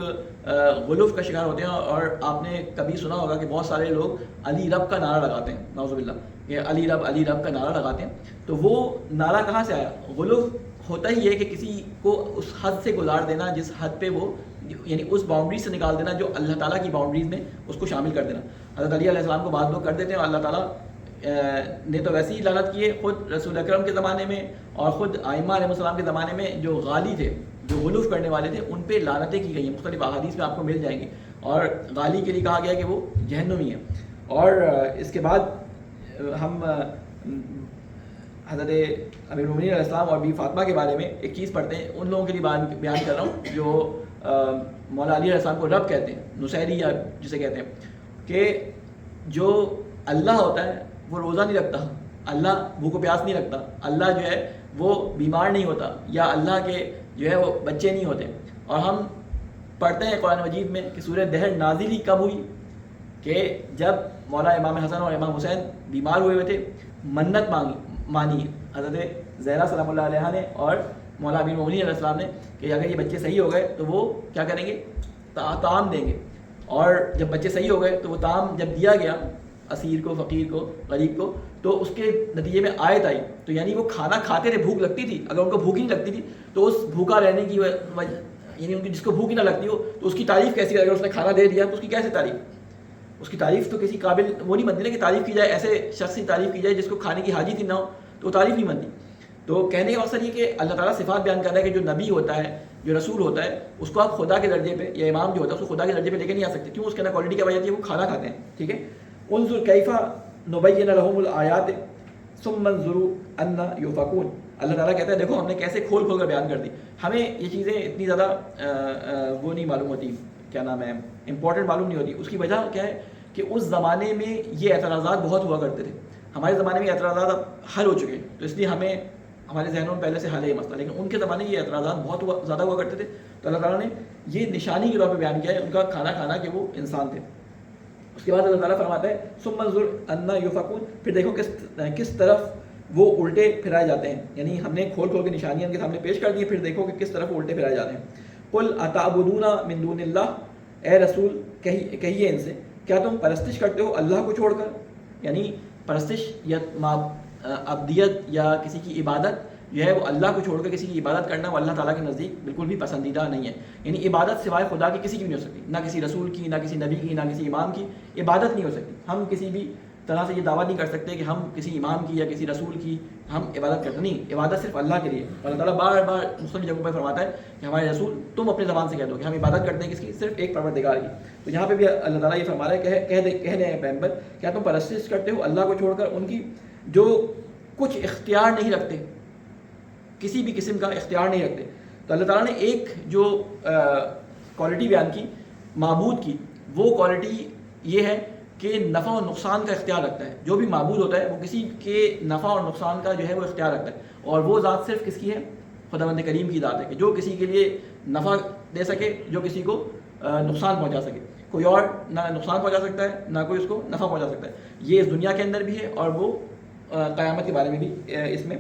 غلوف کا شکار ہوتے ہیں، اور آپ نے کبھی سنا ہوگا کہ بہت سارے لوگ علی رب کا نعرہ لگاتے ہیں، نعوذ باللہ، کہ علی رب کا نعرہ لگاتے ہیں. تو وہ نعرہ کہاں سے آیا؟ غلوف ہوتا ہی ہے کہ کسی کو اس حد سے گزار دینا جس حد پہ وہ، یعنی اس باؤنڈری سے نکال دینا جو اللہ تعالیٰ کی باؤنڈریز میں اس کو شامل کر دینا. حضرت علی علیہ السلام کو بعض لوگ کر دیتے ہیں، اور اللہ تعالیٰ نے تو ویسے ہی لعنت کی ہے خود رسول اکرم کے زمانے میں، اور خود ائمہ علیہ السلام کے زمانے میں جو غالی تھے، جو غلوف کرنے والے تھے، ان پہ لعنتیں کی گئی ہیں. مختلف احادیث میں آپ کو مل جائیں گی. اور غالی کے لیے کہا گیا کہ وہ جہنمی ہے. اور اس کے بعد ہم حضرت امیر المومنین علیہ السلام اور بی فاطمہ کے بارے میں ایک چیز پڑھتے ہیں. ان لوگوں کے لیے بیان کر رہا ہوں جو مولا علی علیہ السلام کو رب کہتے ہیں، نصیری یا جسے کہتے ہیں، کہ جو اللہ ہوتا ہے وہ روزہ نہیں رکھتا، اللہ بھوک و پیاس نہیں رکھتا، اللہ جو ہے وہ بیمار نہیں ہوتا، یا اللہ کے جو ہے وہ بچے نہیں ہوتے. اور ہم پڑھتے ہیں قرآن مجید میں کہ سورہ دہر نازل ہی کب ہوئی؟ کہ جب مولا امام حسن اور امام حسین بیمار ہوئے تھے، منت مانی حضرت زہرا سلام اللہ علیہ نے اور مولا امیر المومنین علیہ السلام نے کہ اگر یہ بچے صحیح ہو گئے تو وہ کیا کریں گے؟ طعام دیں گے. اور جب بچے صحیح ہو گئے تو وہ طعام جب دیا گیا اسیر کو، فقیر کو، غریب کو، تو اس کے نتیجے میں آیت آئی. تو یعنی وہ کھانا کھاتے تھے، بھوک لگتی تھی. اگر ان کو بھوک ہی نہیں لگتی تھی تو اس بھوکا رہنے کی وجہ، یعنی ان کی جس کو بھوک ہی نہ لگتی ہو تو اس کی تعریف کیسی؟ اگر اس نے کھانا دے دیا تو اس کی کیسے تعریف؟ اس کی تعریف تو کسی قابل وہ نہیں بنتی نا کہ تعریف کی جائے، ایسے شخص کی تعریف کی جائے جس کو کھانے کی حاجت ہی نہ ہو، تو وہ تعریف نہیں بنتی. تو کہنے کا مقصد یہ کہ اللہ تعالیٰ صفات بیان کر رہا ہے کہ جو نبی ہوتا ہے، جو رسول ہوتا ہے، اس کو آپ خدا کے درجے پہ، یا امام جو ہوتا ہے اس کو خدا کے درجے پہ لے کے نہیں آ سکتے. کیوں؟ اس کے اندر کوالٹی کیا وجہ ہے؟ وہ کھانا کھاتے ہیں. ٹھیک ہے. انظر کیفا نبین لہم الآیات ثم انظروا انا یؤفکون. اللہ تعالیٰ کہتا ہے دیکھو ہم نے کیسے کھول کھول کر بیان کر دی. ہمیں یہ چیزیں اتنی زیادہ وہ نہیں معلوم ہوتی، کیا نام ہے، امپورٹنٹ معلوم نہیں ہوتی. اس کی وجہ کیا ہے کہ اس زمانے میں یہ اعتراضات بہت ہوا کرتے تھے. ہمارے زمانے میں یہ اعتراضات اب حل ہو چکے ہیں، تو اس لیے ہمیں ہمارے ذہنوں میں پہلے سے حل ہے یہ مسئلہ. لیکن ان کے زمانے میں یہ اعتراضات بہت زیادہ ہوا کرتے تھے. تو اللہ تعالیٰ نے یہ نشانی کے طور پہ بیان کیا ہے ان کا کھانا کھانا کہ وہ انسان تھے. اس کے بعد اللہ تعالیٰ فرماتا ہے ثم انظر انا یؤفکون، پھر دیکھو کس طرف وہ الٹے پھرائے جاتے ہیں. یعنی ہم نے کھول کھول کے نشانیاں ان کے سامنے پیش کر دی، پھر دیکھو کہ کس طرف وہ الٹے پھرائے جاتے ہیں. قل اتعبدون من دون اللہ، اے رسول کہیے ان سے کیا تم پرستش کرتے ہو اللہ کو چھوڑ کر؟ یعنی پرستش یا عبدیت یا کسی کی عبادت جو ہے وہ اللہ کو چھوڑ کر کسی کی عبادت کرنا وہ اللہ تعالیٰ کے نزدیک بالکل بھی پسندیدہ نہیں ہے. یعنی عبادت سوائے خدا کی کسی کی بھی نہیں ہو سکتی, نہ کسی رسول کی, نہ کسی نبی کی, نہ کسی امام کی عبادت نہیں ہو سکتی. ہم کسی بھی طرح سے یہ دعویٰ نہیں کر سکتے کہ ہم کسی امام کی یا کسی رسول کی ہم عبادت کرتے نہیں. عبادت صرف اللہ کے لیے. اللہ تعالیٰ بار بار مختلف جگہوں پہ فرماتا ہے کہ ہمارے رسول تم اپنی زبان سے کہہ دو کہ ہم عبادت کرتے ہیں کس کی, صرف ایک پروردگار کی. تو یہاں پہ بھی اللہ تعالیٰ یہ فرما رہا ہے کہہ دیں پیغمبر کیا تم پرستش کرتے ہو اللہ کو چھوڑ کر ان کی جو کچھ اختیار نہیں رکھتے, کسی بھی قسم کا اختیار نہیں رکھتے. تو اللہ تعالیٰ نے ایک جو کوالٹی بیان کی معبود کی, وہ کوالٹی یہ ہے کہ نفع اور نقصان کا اختیار رکھتا ہے. جو بھی معبود ہوتا ہے وہ کسی کے نفع اور نقصان کا جو ہے وہ اختیار رکھتا ہے, اور وہ ذات صرف کس کی ہے, خداوند کریم کی ذات ہے کہ جو کسی کے لیے نفع دے سکے, جو کسی کو نقصان پہنچا سکے. کوئی اور نہ نقصان پہنچا سکتا ہے نہ کوئی اس کو نفع پہنچا سکتا ہے. یہ اس دنیا کے اندر بھی ہے اور وہ قیامت کے بارے میں بھی اس میں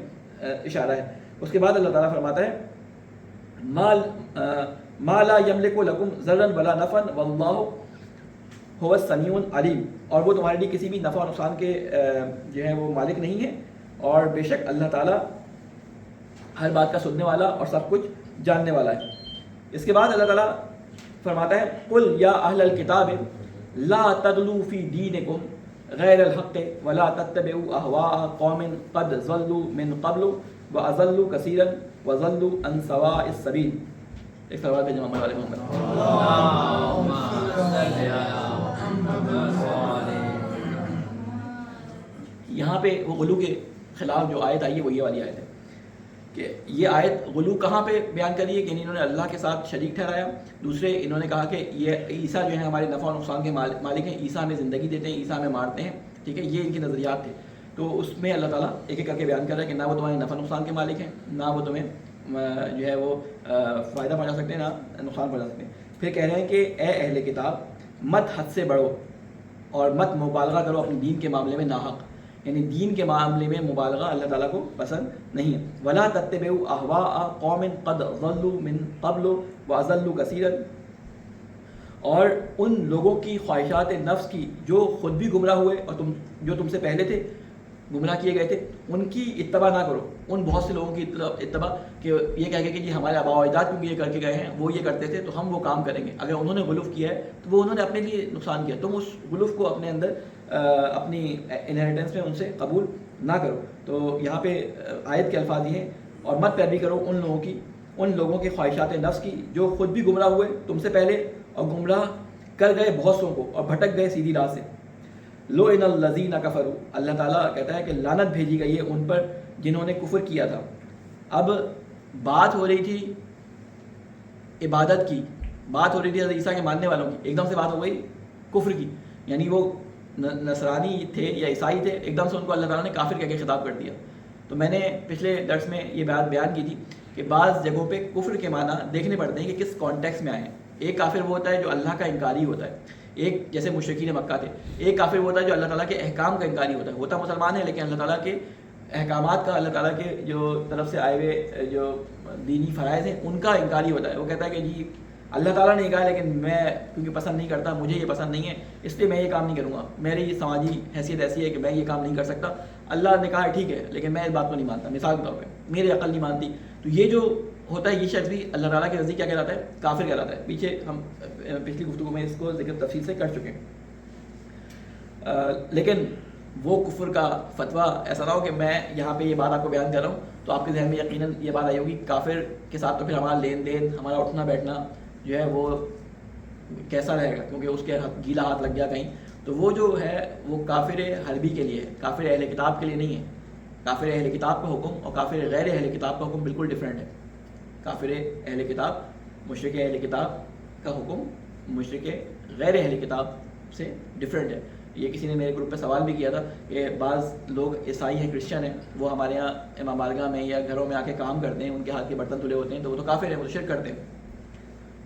اشارہ ہے. اس کے بعد اللہ تعالیٰ فرماتا ہے ما لا یملک لکم ضرا ولا نفعا واللہ هو السمیع العلیم, اور وہ تمہارے لیے کسی بھی نفع اور نقصان کے جو ہے وہ مالک نہیں ہے, اور بے شک اللہ تعالیٰ ہر بات کا سننے والا اور سب کچھ جاننے والا ہے. اس کے بعد اللہ تعالیٰ فرماتا ہے قل یا اہل الکتاب لا تغلوا فی دینکم غیر الحق ولا تتبعوا اهواء قوم قد ضلوا من قبل واضلوا كثيرا وضلوا عن سواء السبيل. ایک سوال ہے محمد علیہ محمد. یہاں پہ وہ غلو کے خلاف جو آیت آئی ہے وہ یہ والی آیت ہے کہ یہ آیت غلو کہاں پہ بیان کری ہے کہ انہوں نے اللہ کے ساتھ شریک ٹھہرایا. دوسرے انہوں نے کہا کہ یہ عیسیٰ جو ہے ہمارے نفع و نقصان کے مالک ہیں, عیسیٰ ہمیں زندگی دیتے ہیں, عیسیٰ ہمیں مارتے ہیں. ٹھیک ہے, یہ ان کے نظریات تھے. تو اس میں اللہ تعالیٰ ایک ایک کر کے بیان کر رہا ہے کہ نہ وہ تمہارے نفع نقصان کے مالک ہیں, نہ وہ تمہیں جو ہے وہ فائدہ پہنچا سکتے ہیں, نہ نقصان پہنچا سکتے ہیں. پھر کہہ رہے ہیں کہ اے اہل کتاب مت حد سے بڑھو اور مت مبالغہ کرو اپنے دین کے معاملے میں ناحق. یعنی دین کے معاملے میں مبالغہ اللہ تعالیٰ کو پسند نہیں ہے. ولا تتبعوا اهواء قوم قد ضلوا من قبل واضلوا كثيرا, اور ان لوگوں کی خواہشات نفس کی جو خود بھی گمراہ ہوئے اور جو تم سے پہلے تھے گمراہ کیے گئے تھے, ان کی اتباع نہ کرو. ان بہت سے لوگوں کی اتباع کہ یہ کہہ کے کہ جی ہمارے آباء و اجداد کیونکہ یہ کر کے گئے ہیں, وہ یہ کرتے تھے تو ہم وہ کام کریں گے. اگر انہوں نے غلوف کیا ہے تو وہ انہوں نے اپنے لیے نقصان کیا, تم اس غلوف کو اپنے اندر اپنی انہیریٹنس میں ان سے قبول نہ کرو. تو یہاں پہ آیت کے الفاظ یہ ہیں اور مت پیروی کرو ان لوگوں کی خواہشات نفس کی جو خود بھی گمراہ ہوئے تم سے پہلے اور گمراہ کر گئے بہت سو کو اور بھٹک گئے سیدھی راہ سے. لو ان الذین کفروا, اللہ تعالیٰ کہتا ہے کہ لعنت بھیجی گئی ہے ان پر جنہوں نے کفر کیا تھا. اب بات ہو رہی تھی عبادت کی, بات ہو رہی تھی حضرت عیسیٰ کے ماننے والوں کی, ایک دم سے بات ہو گئی کفر کی. یعنی وہ نصرانی تھے یا عیسائی تھے, ایک دم سے ان کو اللہ تعالیٰ نے کافر کہہ کے خطاب کر دیا. تو میں نے پچھلے درس میں یہ بات بیان کی تھی کہ بعض جگہوں پہ کفر کے معنی دیکھنے پڑتے ہیں کہ کس کانٹیکس میں آئے ہیں. ایک کافر وہ ہوتا ہے جو اللہ کا انکاری ہوتا ہے, ایک جیسے مشرکین مکہ تھے. ایک کافر وہ ہوتا ہے جو اللہ تعالیٰ کے احکام کا انکاری ہوتا مسلمان ہے لیکن اللہ تعالیٰ کے احکامات کا, اللہ تعالیٰ کے جو طرف سے آئے ہوئے جو دینی فرائض ہیں ان کا انکاری ہوتا ہے. وہ کہتا ہے کہ جی اللہ تعالیٰ نے کہا لیکن میں کیونکہ پسند نہیں کرتا, مجھے یہ پسند نہیں ہے, اس لیے میں یہ کام نہیں کروں گا, میری یہ سماجی حیثیت ایسی ہے کہ میں یہ کام نہیں کر سکتا. اللہ نے کہا ٹھیک ہے لیکن میں اس بات کو نہیں مانتا, مثال کے طور پہ میری عقل نہیں مانتی. تو یہ جو ہوتا ہے یہ شخص بھی اللہ تعالیٰ کے نزدیک کیا کہلاتا ہے, کافر کہلاتا ہے. پیچھے ہم پچھلی گفتگو میں اس کو ذکر تفصیل سے کر چکے ہیں. لیکن وہ کفر کا فتویٰ ایسا نہ ہو کہ میں یہاں پہ یہ بات آپ کو بیان کر رہا ہوں تو آپ کے ذہن میں یقیناً یہ بات آئی ہوگی کافر کے ساتھ تو پھر ہمارا لین دین, ہمارا اٹھنا بیٹھنا جو ہے وہ کیسا رہے گا کیونکہ اس کے گیلا ہاتھ لگ گیا کہیں. تو وہ جو ہے وہ کافر حربی کے لیے ہے, کافر اہل کتاب کے لیے نہیں ہے. کافر اہل کتاب کا حکم اور کافر غیر اہل کتاب کا حکم بالکل ڈفرینٹ ہے. کافر اہل کتاب, مشرک اہل کتاب کا حکم مشرک غیر اہل کتاب سے ڈفرینٹ ہے. یہ کسی نے میرے گروپ پہ سوال بھی کیا تھا کہ بعض لوگ عیسائی ہیں, کرسچن ہیں, وہ ہمارے یہاں امام بارگاہ میں یا گھروں میں آ کے کام کرتے ہیں, ان کے ہاتھ کے برتن دھلے ہوتے ہیں, تو وہ تو کافر ہیں, وہ تو شرک کرتے ہیں.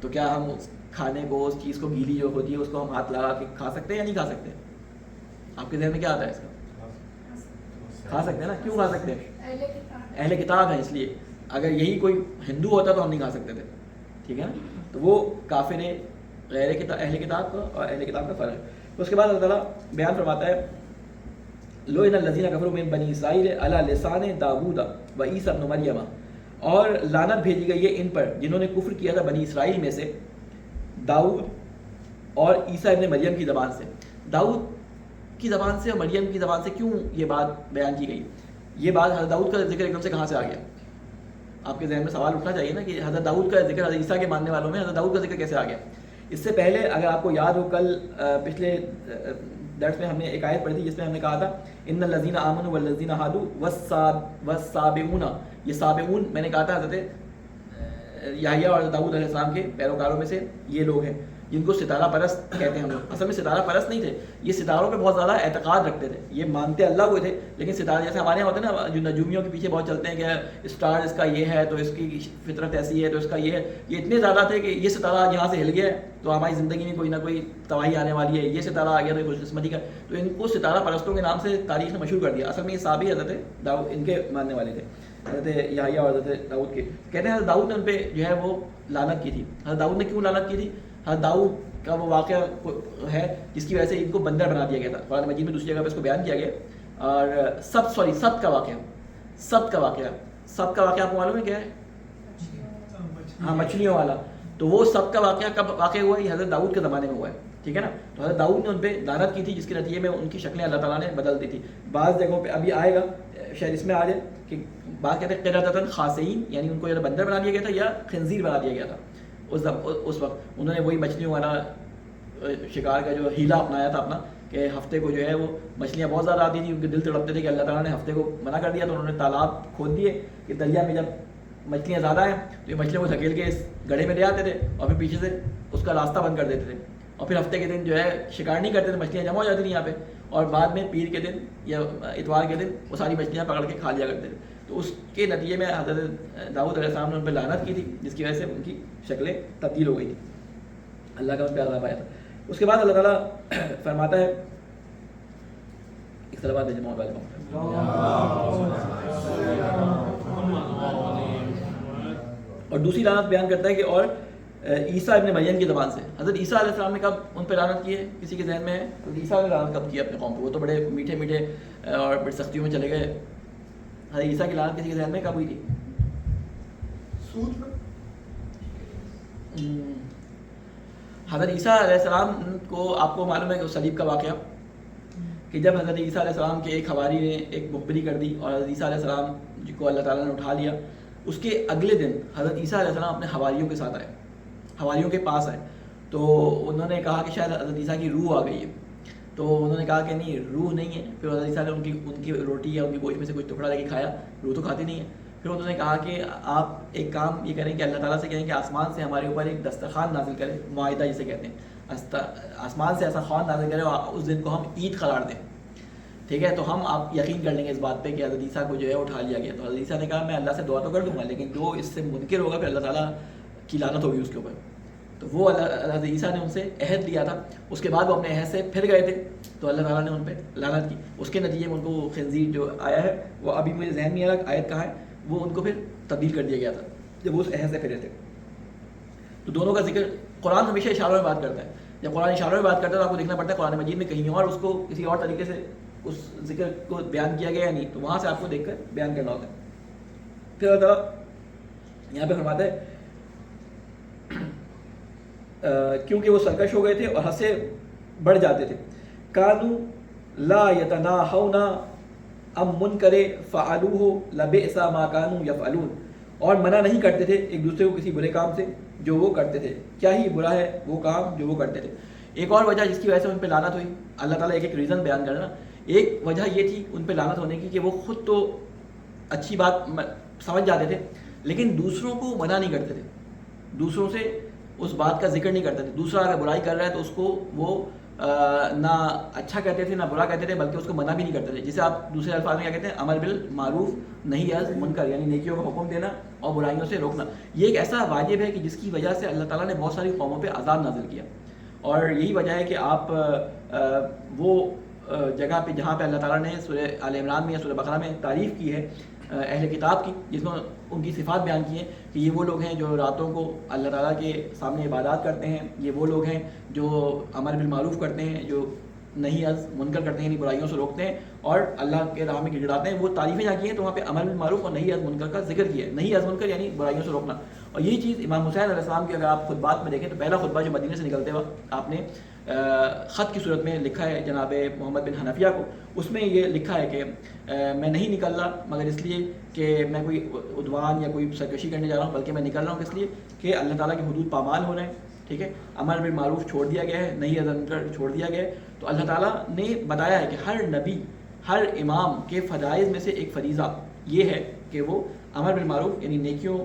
تو کیا ہم اس کھانے کو, اس چیز کو گیلی جو ہوتی ہے اس کو ہم ہاتھ لگا کے کھا سکتے ہیں یا نہیں کھا سکتے؟ آپ کے ذہن میں کیا آتا ہے اس کا؟ کھا سکتے ہیں نا. کیوں کھا سکتے ہیں؟ اہل کتاب ہیں اس لیے. اگر یہی کوئی ہندو ہوتا تو ہم نہیں کھا سکتے تھے. ٹھیک ہے نا. تو وہ کافر غیر اہل کتاب کا اور اہل کتاب کا فرق ہے. اس کے بعد اللہ تعالیٰ بیان فرماتا ہے لوئن الذین کفروا من بنی اسرائیل علی لسان داؤد و عیسی ابن مریم، اور لعنت بھیجی گئی ہے ان پر جنہوں نے کفر کیا تھا بنی اسرائیل میں سے داؤد اور عیسیٰ ابن مریم کی زبان سے. داؤد کی زبان سے اور مریم کی زبان سے کیوں یہ بات بیان کی گئی؟ یہ بات حضرت داؤد کا ذکر ایک دم سے کہاں سے آ گیا؟ آپ کے ذہن میں سوال اٹھنا چاہیے نا کہ حضرت داؤد کا ذکر، حضرت عیسیٰ کے ماننے والوں میں حضرت داؤد کا ذکر کیسے آ گیا؟ اس سے پہلے اگر آپ کو یاد ہو، کل پچھلے درس میں ہم نے ایک آیت پڑھی تھی جس میں ہم نے کہا تھا ان الذین آمنوا والذین ہادوا والسابئون، یہ سابئون میں نے کہا تھا حضرت یحییٰ اور داؤد علیہ السلام کے پیروکاروں میں سے یہ لوگ ہیں جن کو ستارہ پرست کہتے ہیں ہم لوگ. اصل میں ستارہ پرست نہیں تھے، یہ ستاروں پہ بہت زیادہ اعتقاد رکھتے تھے، یہ مانتے اللہ کو تھے، لیکن ستارے جیسے ہمارے یہاں ہوتے ہیں نا جو نجومیوں کے پیچھے بہت چلتے ہیں کہ اسٹار اس کا یہ ہے تو اس کی فطرت ایسی ہے تو اس کا یہ ہے. یہ اتنے زیادہ تھے کہ یہ ستارہ یہاں سے ہل گیا ہے تو ہماری زندگی میں کوئی نہ کوئی تباہی آنے والی ہے، یہ ستارہ آ گیا تو خوش قسمتی کا، تو ان کو ستارہ پرستوں کے نام سے تاریخ نے مشہور کر دیا. اصل میں یہ سابی حضرت داؤد ان کے ماننے والے تھے، حضرت یحییٰ اور حضرت داؤد کے. کہتے ہیں حضرت داؤد نے ان پہ جو ہے وہ لعنت کی تھی. حضرت داؤد نے کیوں لعنت کی تھی؟ حضرت داؤد کا وہ واقعہ ہے جس کی وجہ سے ان کو بندر بنا دیا گیا تھا. قرآن مجید میں دوسری جگہ پہ اس کو بیان کیا گیا. اور سب کا واقعہ آپ کو معلوم ہے کیا ہے؟ ہاں، مچھلیوں والا. تو وہ سب کا واقعہ کب واقع ہوا؟ یہ حضرت داؤد کے زمانے میں ہوا ہے، ٹھیک ہے نا. تو حضرت داؤد نے ان پہ لعنت کی تھی جس کے نتیجے میں ان کی شکلیں اللہ تعالیٰ نے بدل دی تھی. بعض جگہوں پہ ابھی آئے گا، شاید اس میں آ جائے کہ بعض کہتے ہیں قردۃ خاسئین، یعنی ان کو یا بندر بنا دیا گیا تھا یا خنزیر بنا دیا گیا تھا. اس وقت انہوں نے وہی مچھلیوں والا شکار کا جو ہیلا اپنایا تھا اپنا، کہ ہفتے کو جو ہے وہ مچھلیاں بہت زیادہ آتی تھیں، ان کے دل تڑپتے تھے کہ اللہ تعالیٰ نے ہفتے کو منع کر دیا، تو انہوں نے تالاب کھود دیے کہ دریا میں جب مچھلیاں زیادہ ہیں تو یہ مچھلیوں کو دھکیل کے اس گڑھے میں لے آتے تھے اور پھر پیچھے سے اس کا راستہ بند کر دیتے تھے، اور پھر ہفتے کے دن جو ہے شکار نہیں کرتے تھے، مچھلیاں جمع ہو جاتی تھیں یہاں پہ، اور بعد میں پیر کے دن یا اتوار کے دن وہ ساری مچھلیاں پکڑ کے کھا لیا کرتے تھے. تو اس کے نتیجے میں حضرت داؤد علیہ السلام نے ان پہ لعنت کی تھی جس کی وجہ سے ان کی شکلیں تبدیل ہو گئی تھیں، اللہ کا ان پہ عذاب آیا تھا. اس کے بعد اللہ تعالیٰ فرماتا ہے، ایک صلوات بھیجیں محمد والے محمد. اور دوسری لعنت بیان کرتا ہے کہ اور عیسیٰ ابن مریم کی زبان سے. حضرت عیسیٰ علیہ السلام نے کب ان پہ لعنت کی ہے؟ کسی کے ذہن میں ہے؟ حضرت عیسیٰ نے لعنت کب کی اپنے قوم پہ؟ وہ تو بڑے میٹھے میٹھے اور بڑی سختیوں میں چلے گئے. حضرت عیسیٰ کی لعنت کسی کے ذہن میں کب ہوئی تھی؟ حضرت عیسیٰ علیہ السلام کو آپ کو معلوم ہے کہ صلیب کا واقعہ، کہ جب حضرت عیسیٰ علیہ السلام کے ایک حواری نے ایک مخبری کر دی اور حضرت عیسیٰ علیہ السلام جن کو اللہ تعالیٰ نے اٹھا لیا، اس کے اگلے دن حضرت عیسیٰ علیہ السلام اپنے حواریوں کے ساتھ آئے، حواریوں کے پاس آئے. تو انہوں نے کہا کہ شاید حضرت عیسیٰ کی روح آ گئی ہے. تو انہوں نے کہا کہ نہیں، روح نہیں ہے. پھر حضرت عیسیٰ نے ان کی روٹی یا ان کی گوشت میں سے کچھ ٹکڑا لے کے کھایا، روح تو کھاتی نہیں ہے. پھر انہوں نے کہا کہ آپ ایک کام یہ کریں کہ اللہ تعالیٰ سے کہیں کہ آسمان سے ہمارے اوپر ایک دسترخوان نازل کرے، معاہدہ جسے کہتے ہیں، آسمان سے ایسا خوان نازل کرے اور اس دن کو ہم عید قرار دیں، ٹھیک ہے. تو ہم آپ یقین کر لیں گے اس بات پہ کہ حضرت عیسیٰ کو جو ہے اٹھا لیا گیا. تو حضرت عیسیٰ نے کہا میں اللہ سے دعا تو کر دوں گا، لیکن جو اس سے منکر ہوگا پھر اللہ تعالیٰ کی لعنت ہوگی اس کے اوپر. تو وہ حضرت عیسیٰ نے ان سے عہد لیا تھا. اس کے بعد وہ اپنے عہد سے پھر گئے تھے تو اللہ تعالیٰ نے ان پہ لعنت کی. اس کے نتیجے میں ان کو خنزیر جو آیا ہے، وہ ابھی مجھے ذہن میں آیت کہاں ہے، وہ ان کو پھر تبدیل کر دیا گیا تھا جب وہ اس عہد سے پھرے تھے. تو دونوں کا ذکر قرآن ہمیشہ اشاروں میں بات کرتا ہے. جب قرآن اشاروں میں بات کرتا ہے تو آپ کو دیکھنا پڑتا ہے قرآن مجید میں کہیں اور اس کو کسی اور طریقے سے اس ذکر کو بیان کیا گیا یا نہیں، تو وہاں سے آپ کو دیکھ کر بیان کرنا ہوتا ہے. پھر اللہ تعالیٰ یہاں پہ فرماتا ہے کیونکہ وہ سرکش ہو گئے تھے اور حد سے بڑھ جاتے تھے. کانو لا یتناہون ام منکر فعلوہ لبئس ما کانوا یفعلون، اور منع نہیں کرتے تھے ایک دوسرے کو کسی برے کام سے جو وہ کرتے تھے، کیا ہی برا ہے وہ کام جو وہ کرتے تھے. ایک اور وجہ جس کی وجہ سے ان پہ لعنت ہوئی، اللہ تعالیٰ ایک ریزن بیان کرنا. ایک وجہ یہ تھی ان پہ لعنت ہونے کی کہ وہ خود تو اچھی بات سمجھ جاتے تھے لیکن دوسروں کو منع نہیں کرتے تھے، دوسروں سے اس بات کا ذکر نہیں کرتے تھے. دوسرا اگر برائی کر رہا ہے تو اس کو وہ نہ اچھا کہتے تھے نہ برا کہتے تھے، بلکہ اس کو منع بھی نہیں کرتے تھے. جسے آپ دوسرے الفاظ میں کیا کہتے ہیں، امر بالمعروف نہی از منکر، یعنی نیکیوں کا حکم دینا اور برائیوں سے روکنا. یہ ایک ایسا واجب ہے کہ جس کی وجہ سے اللہ تعالیٰ نے بہت ساری قوموں پہ عذاب نازل کیا. اور یہی وجہ ہے کہ آپ وہ جگہ پہ جہاں پہ اللہ تعالیٰ نے سورہ آل عمران میں یا سورہ بقرہ میں تعریف کی ہے اہل کتاب کی، جس میں ان کی صفات بیان کی ہیں کہ یہ وہ لوگ ہیں جو راتوں کو اللہ تعالیٰ کے سامنے عبادات کرتے ہیں، یہ وہ لوگ ہیں جو امر بالمعروف کرتے ہیں، جو نہیں از منکر کرتے ہیں، یعنی برائیوں سے روکتے ہیں اور اللہ کے راہ میں گڑگڑاتے ہیں. وہ تعریفیں جہاں کی ہیں تو وہاں پہ امر بالمعروف اور نہی از منکر کا ذکر کیا ہے. نہی از منکر یعنی برائیوں سے روکنا. اور یہی چیز امام حسین علیہ السلام کی اگر آپ خطبات میں دیکھیں تو پہلا خطبہ جو مدینے سے نکلتے وقت آپ نے خط کی صورت میں لکھا ہے جناب محمد بن حنفیہ کو. اس میں یہ لکھا ہے کہ میں نہیں نکل رہا مگر اس لیے کہ میں کوئی عدوان یا کوئی سرکشی کرنے جا رہا ہوں، بلکہ میں نکل رہا ہوں اس لیے کہ اللہ تعالیٰ کے حدود پامال ہو رہے ہیں. ٹھیک ہے، امر بالمعروف چھوڑ دیا گیا ہے، نہی از منکر چھوڑ دیا گیا ہے. تو اللہ تعالیٰ نے بتایا ہے کہ ہر نبی ہر امام کے فرائض میں سے ایک فریضہ یہ ہے کہ وہ امر بالمعروف یعنی نیکیوں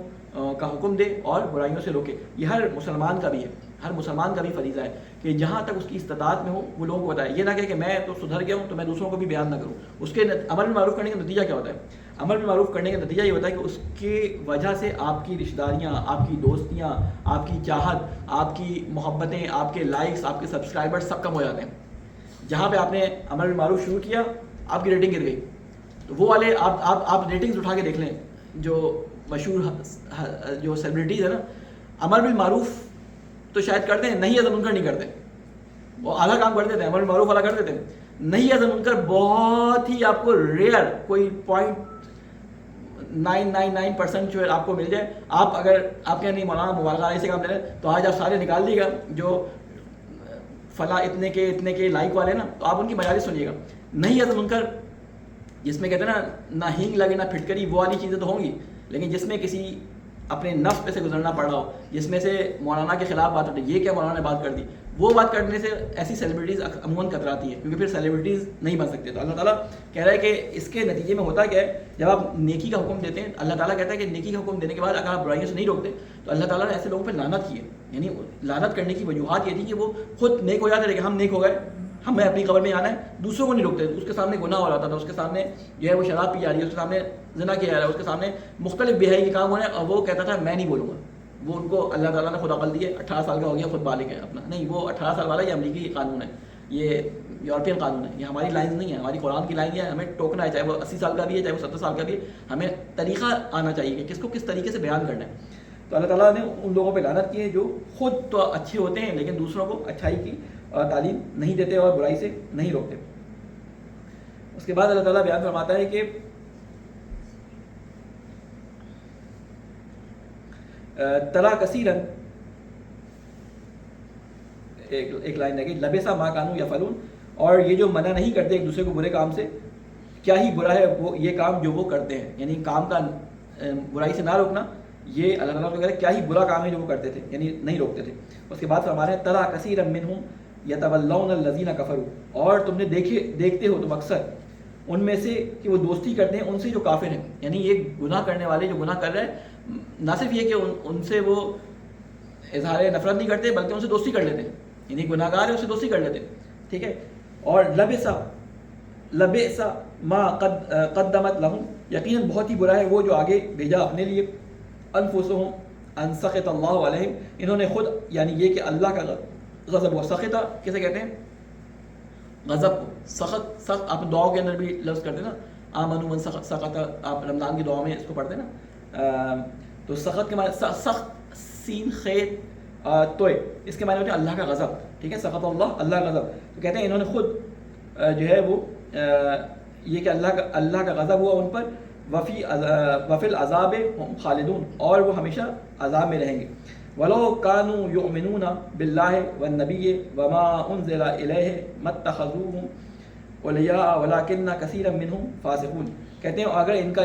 کا حکم دے اور برائیوں سے روکے. یہ ہر مسلمان کا بھی ہے، ہر مسلمان کا بھی فریضہ ہے کہ جہاں تک اس کی استطاعت میں ہو وہ لوگوں کو بتائے. یہ نہ کہ میں تو سدھر گیا ہوں تو میں دوسروں کو بھی بیان نہ کروں. اس کے امر بالمعروف کرنے کا نتیجہ کیا ہوتا ہے؟ امر بالمعروف کرنے کا نتیجہ یہ ہوتا ہے کہ اس کے وجہ سے آپ کی رشتہ داریاں، آپ کی دوستیاں، آپ کی چاہت، آپ کی محبتیں، آپ کے لائکس، آپ کے سبسکرائبر سب کم ہو جاتے ہیں. جہاں پہ آپ نے امر بالمعروف شروع کیا آپ کی ریٹنگ گر گئی. تو وہ والے آپ ریٹنگز اٹھا کے دیکھ لیں جو مشہور جو سیلیبریٹیز ہیں نا، امر بالمعروف تو شاید کرتے ہیں، نہی از منکر نہیں کرتے. وہ اعلیٰ کام کر دیتے ہیں، امر بالمعروف والا کر دیتے ہیں. نہی از منکر بہت ہی آپ کو ریئر، کوئی 0.999% جو ہے آپ کو مل جائے. آپ اگر آپ کے نہیں مولانا مبارک علیہ سے کام لے رہے تو آج آپ سارے نکال دیے گا جو فلاں اتنے کے لائک والے نا، تو آپ ان کی مجالس سنیے گا. نہی از منکر جس میں کہتے ہیں نا نہ ہینگ لگے نہ پھٹکری، وہ والی چیزیں تو ہوں گی، لیکن جس میں کسی اپنے نفس پہ سے گزرنا پڑ رہا ہو، جس میں سے مولانا کے خلاف بات ہوتی ہے، یہ کیا مولانا نے بات کر دی، وہ بات کرنے سے ایسی سیلیبریٹیز عموماً کتراتی ہیں کیونکہ پھر سیلیبریٹیز نہیں بن سکتے. تو اللہ تعالیٰ کہہ رہا ہے کہ اس کے نتیجے میں ہوتا کیا ہے، جب آپ نیکی کا حکم دیتے ہیں، اللہ تعالیٰ کہتا ہے کہ نیکی کا حکم دینے کے بعد اگر آپ برائیوں سے نہیں روکتے تو اللہ تعالیٰ نے ایسے لوگوں پہ لعنت کی ہے. یعنی لعنت کرنے کی وجوہات یہ تھی کہ وہ خود نیک ہو جاتے لیکن ہم نیک ہو گئے، ہمیں اپنی قبر میں آنا ہے، دوسروں کو نہیں روکتے. اس کے سامنے گناہ ہو رہا تھا، اس کے سامنے جو ہے وہ شراب پی جا رہی ہے، اس کے سامنے زنا کیا جا رہا ہے، اس کے سامنے مختلف بے حیائی کے کام ہو رہے ہیں، اور وہ کہتا تھا میں نہیں بولوں گا. وہ ان کو اللہ تعالیٰ نے خود عقل دی ہے، 18 سال کا ہو گیا خود بالغ ہے اپنا، نہیں وہ 18 سال والا یہ امریکی قانون ہے، یہ یورپین قانون ہے، یہ ہماری لائن نہیں ہے، ہماری قرآن کی لائن ہے. ہمیں ٹوکنا ہے، چاہے وہ 80 سال کا بھی ہے، چاہے وہ 70 سال کا بھی ہے. ہمیں طریقہ آنا چاہیے کہ کس کو کس طریقے سے بیان کرنا ہے. تو اللہ تعالیٰ نے ان لوگوں پہ لعنت کی ہے جو خود تو اچھے ہوتے ہیں لیکن دوسروں کو اچھائی کی تعلیم نہیں دیتے اور برائی سے نہیں روکتے. اس کے بعد اللہ تعالیٰ بیان فرماتا ہے کہ ترا کثیرن، ایک لائن ہے کہ لبسا ما کانوا یفعلون، اور یہ جو منع نہیں کرتے ایک دوسرے کو برے کام سے، کیا ہی برا ہے وہ یہ کام جو وہ کرتے ہیں. یعنی کام کا برائی سے نہ روکنا یہ اللہ تعالیٰ کو کہتے ہیں کیا ہی برا کام ہے جو وہ کرتے تھے، یعنی نہیں روکتے تھے. اس کے بعد فرما رہے ہیں ترا کثیرا منہم یتولون الذین کفروا، اور تم نے دیکھتے ہو تم اکثر ان میں سے کہ وہ دوستی کرتے ہیں ان سے جو کافر ہیں. یعنی یہ گناہ کرنے والے جو گناہ کر رہے ہیں نہ صرف یہ کہ ان سے وہ اظہار نفرت نہیں کرتے بلکہ ان سے دوستی کر لیتے ہیں. یعنی گناہ گار ہے اس سے دوستی کر لیتے ہیں. ٹھیک ہے. اور لبئس ما قدمت لہم، یقیناً بہت ہی برا ہے وہ جو آگے بھیجا اپنے لیے، انفسہم ان سخط اللہ علیہم، انہوں نے خود یعنی یہ کہ اللہ کا غضب و سخط کیسے کہتے ہیں، غضب سخت آپ دعاؤں کے اندر بھی لفظ کرتے ہیں نا، آمنوا من سخط، آپ رمضان کی دعا میں اس کو پڑھتے ہیں نا. تو سخط کے معنی سخت سین خیت توئے، اس کے معنی ہوتے ہیں اللہ کا غضب. ٹھیک ہے، سخط اللہ کا غضب. تو کہتے ہیں انہوں نے خود جو ہے وہ یہ کہ اللہ کا غضب ہوا ان پر، وفی العذاب ہم خالدون، اور وہ ہمیشہ عذاب میں رہیں گے. ولو كانوا يؤمنون بالله والنبي وما انزل اليه ما اتخذوهم اولياء ولكن كثيرا منهم فاسقون. کہتے ہیں اگر ان کا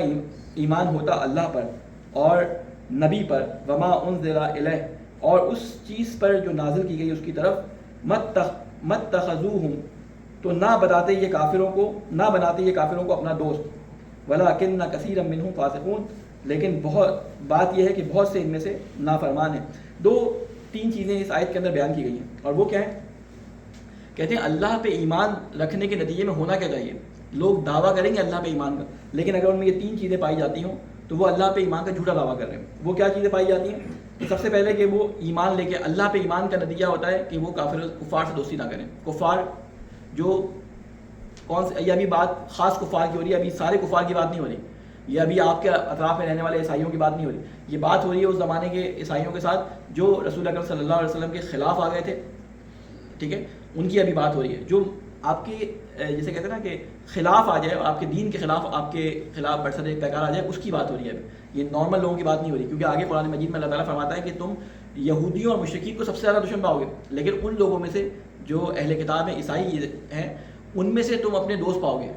ایمان ہوتا اللہ پر اور نبی پر، وما انزل الیہ، اور اس چیز پر جو نازل کی گئی اس کی طرف، مت تخذوہم، تو نہ بناتے یہ کافروں کو اپنا دوست، ولکن کثیرا منہم فاسقون، لیکن بات یہ ہے کہ بہت سے ان میں سے نافرمان ہیں. تین چیزیں اس آیت کے اندر بیان کی گئی ہیں، اور وہ کیا ہیں؟ کہتے ہیں اللہ پہ ایمان رکھنے کے نتیجے میں ہونا کیا چاہیے. لوگ دعویٰ کریں گے اللہ پہ ایمان کا، لیکن اگر ان میں یہ تین چیزیں پائی جاتی ہوں تو وہ اللہ پہ ایمان کا جھوٹا دعویٰ کر رہے ہیں. وہ کیا چیزیں پائی جاتی ہیں؟ تو سب سے پہلے کہ وہ ایمان لے کے، اللہ پہ ایمان کا نتیجہ ہوتا ہے کہ وہ کفار سے دوستی نہ کریں. کفار جو کون سے، یہ ابھی بات خاص کفار کی ہو رہی ہے، ابھی سارے کفار کی بات نہیں ہو رہی، یہ ابھی آپ کے اطراف میں رہنے والے عیسائیوں کی بات نہیں ہو رہی. یہ بات ہو رہی ہے اس زمانے کے عیسائیوں کے ساتھ جو رسول اکرم صلی اللہ علیہ وسلم کے خلاف آ گئے تھے. ٹھیک ہے، ان کی ابھی بات ہو رہی ہے. جو آپ کے جیسے کہتے ہیں نا کہ خلاف آ جائے، آپ کے دین کے خلاف، آپ کے خلاف برسر پیکار آ جائے، اس کی بات ہو رہی ہے ابھی، یہ نارمل لوگوں کی بات نہیں ہو رہی، کیونکہ آگے قرآن مجید میں اللہ تعالیٰ فرماتا ہے کہ تم یہودیوں اور مشرکین کو سب سے زیادہ دشمن پاؤ گے، لیکن ان لوگوں میں سے جو اہل کتاب ہیں، عیسائی ہیں، ان میں سے تم اپنے دوست پاؤ گے،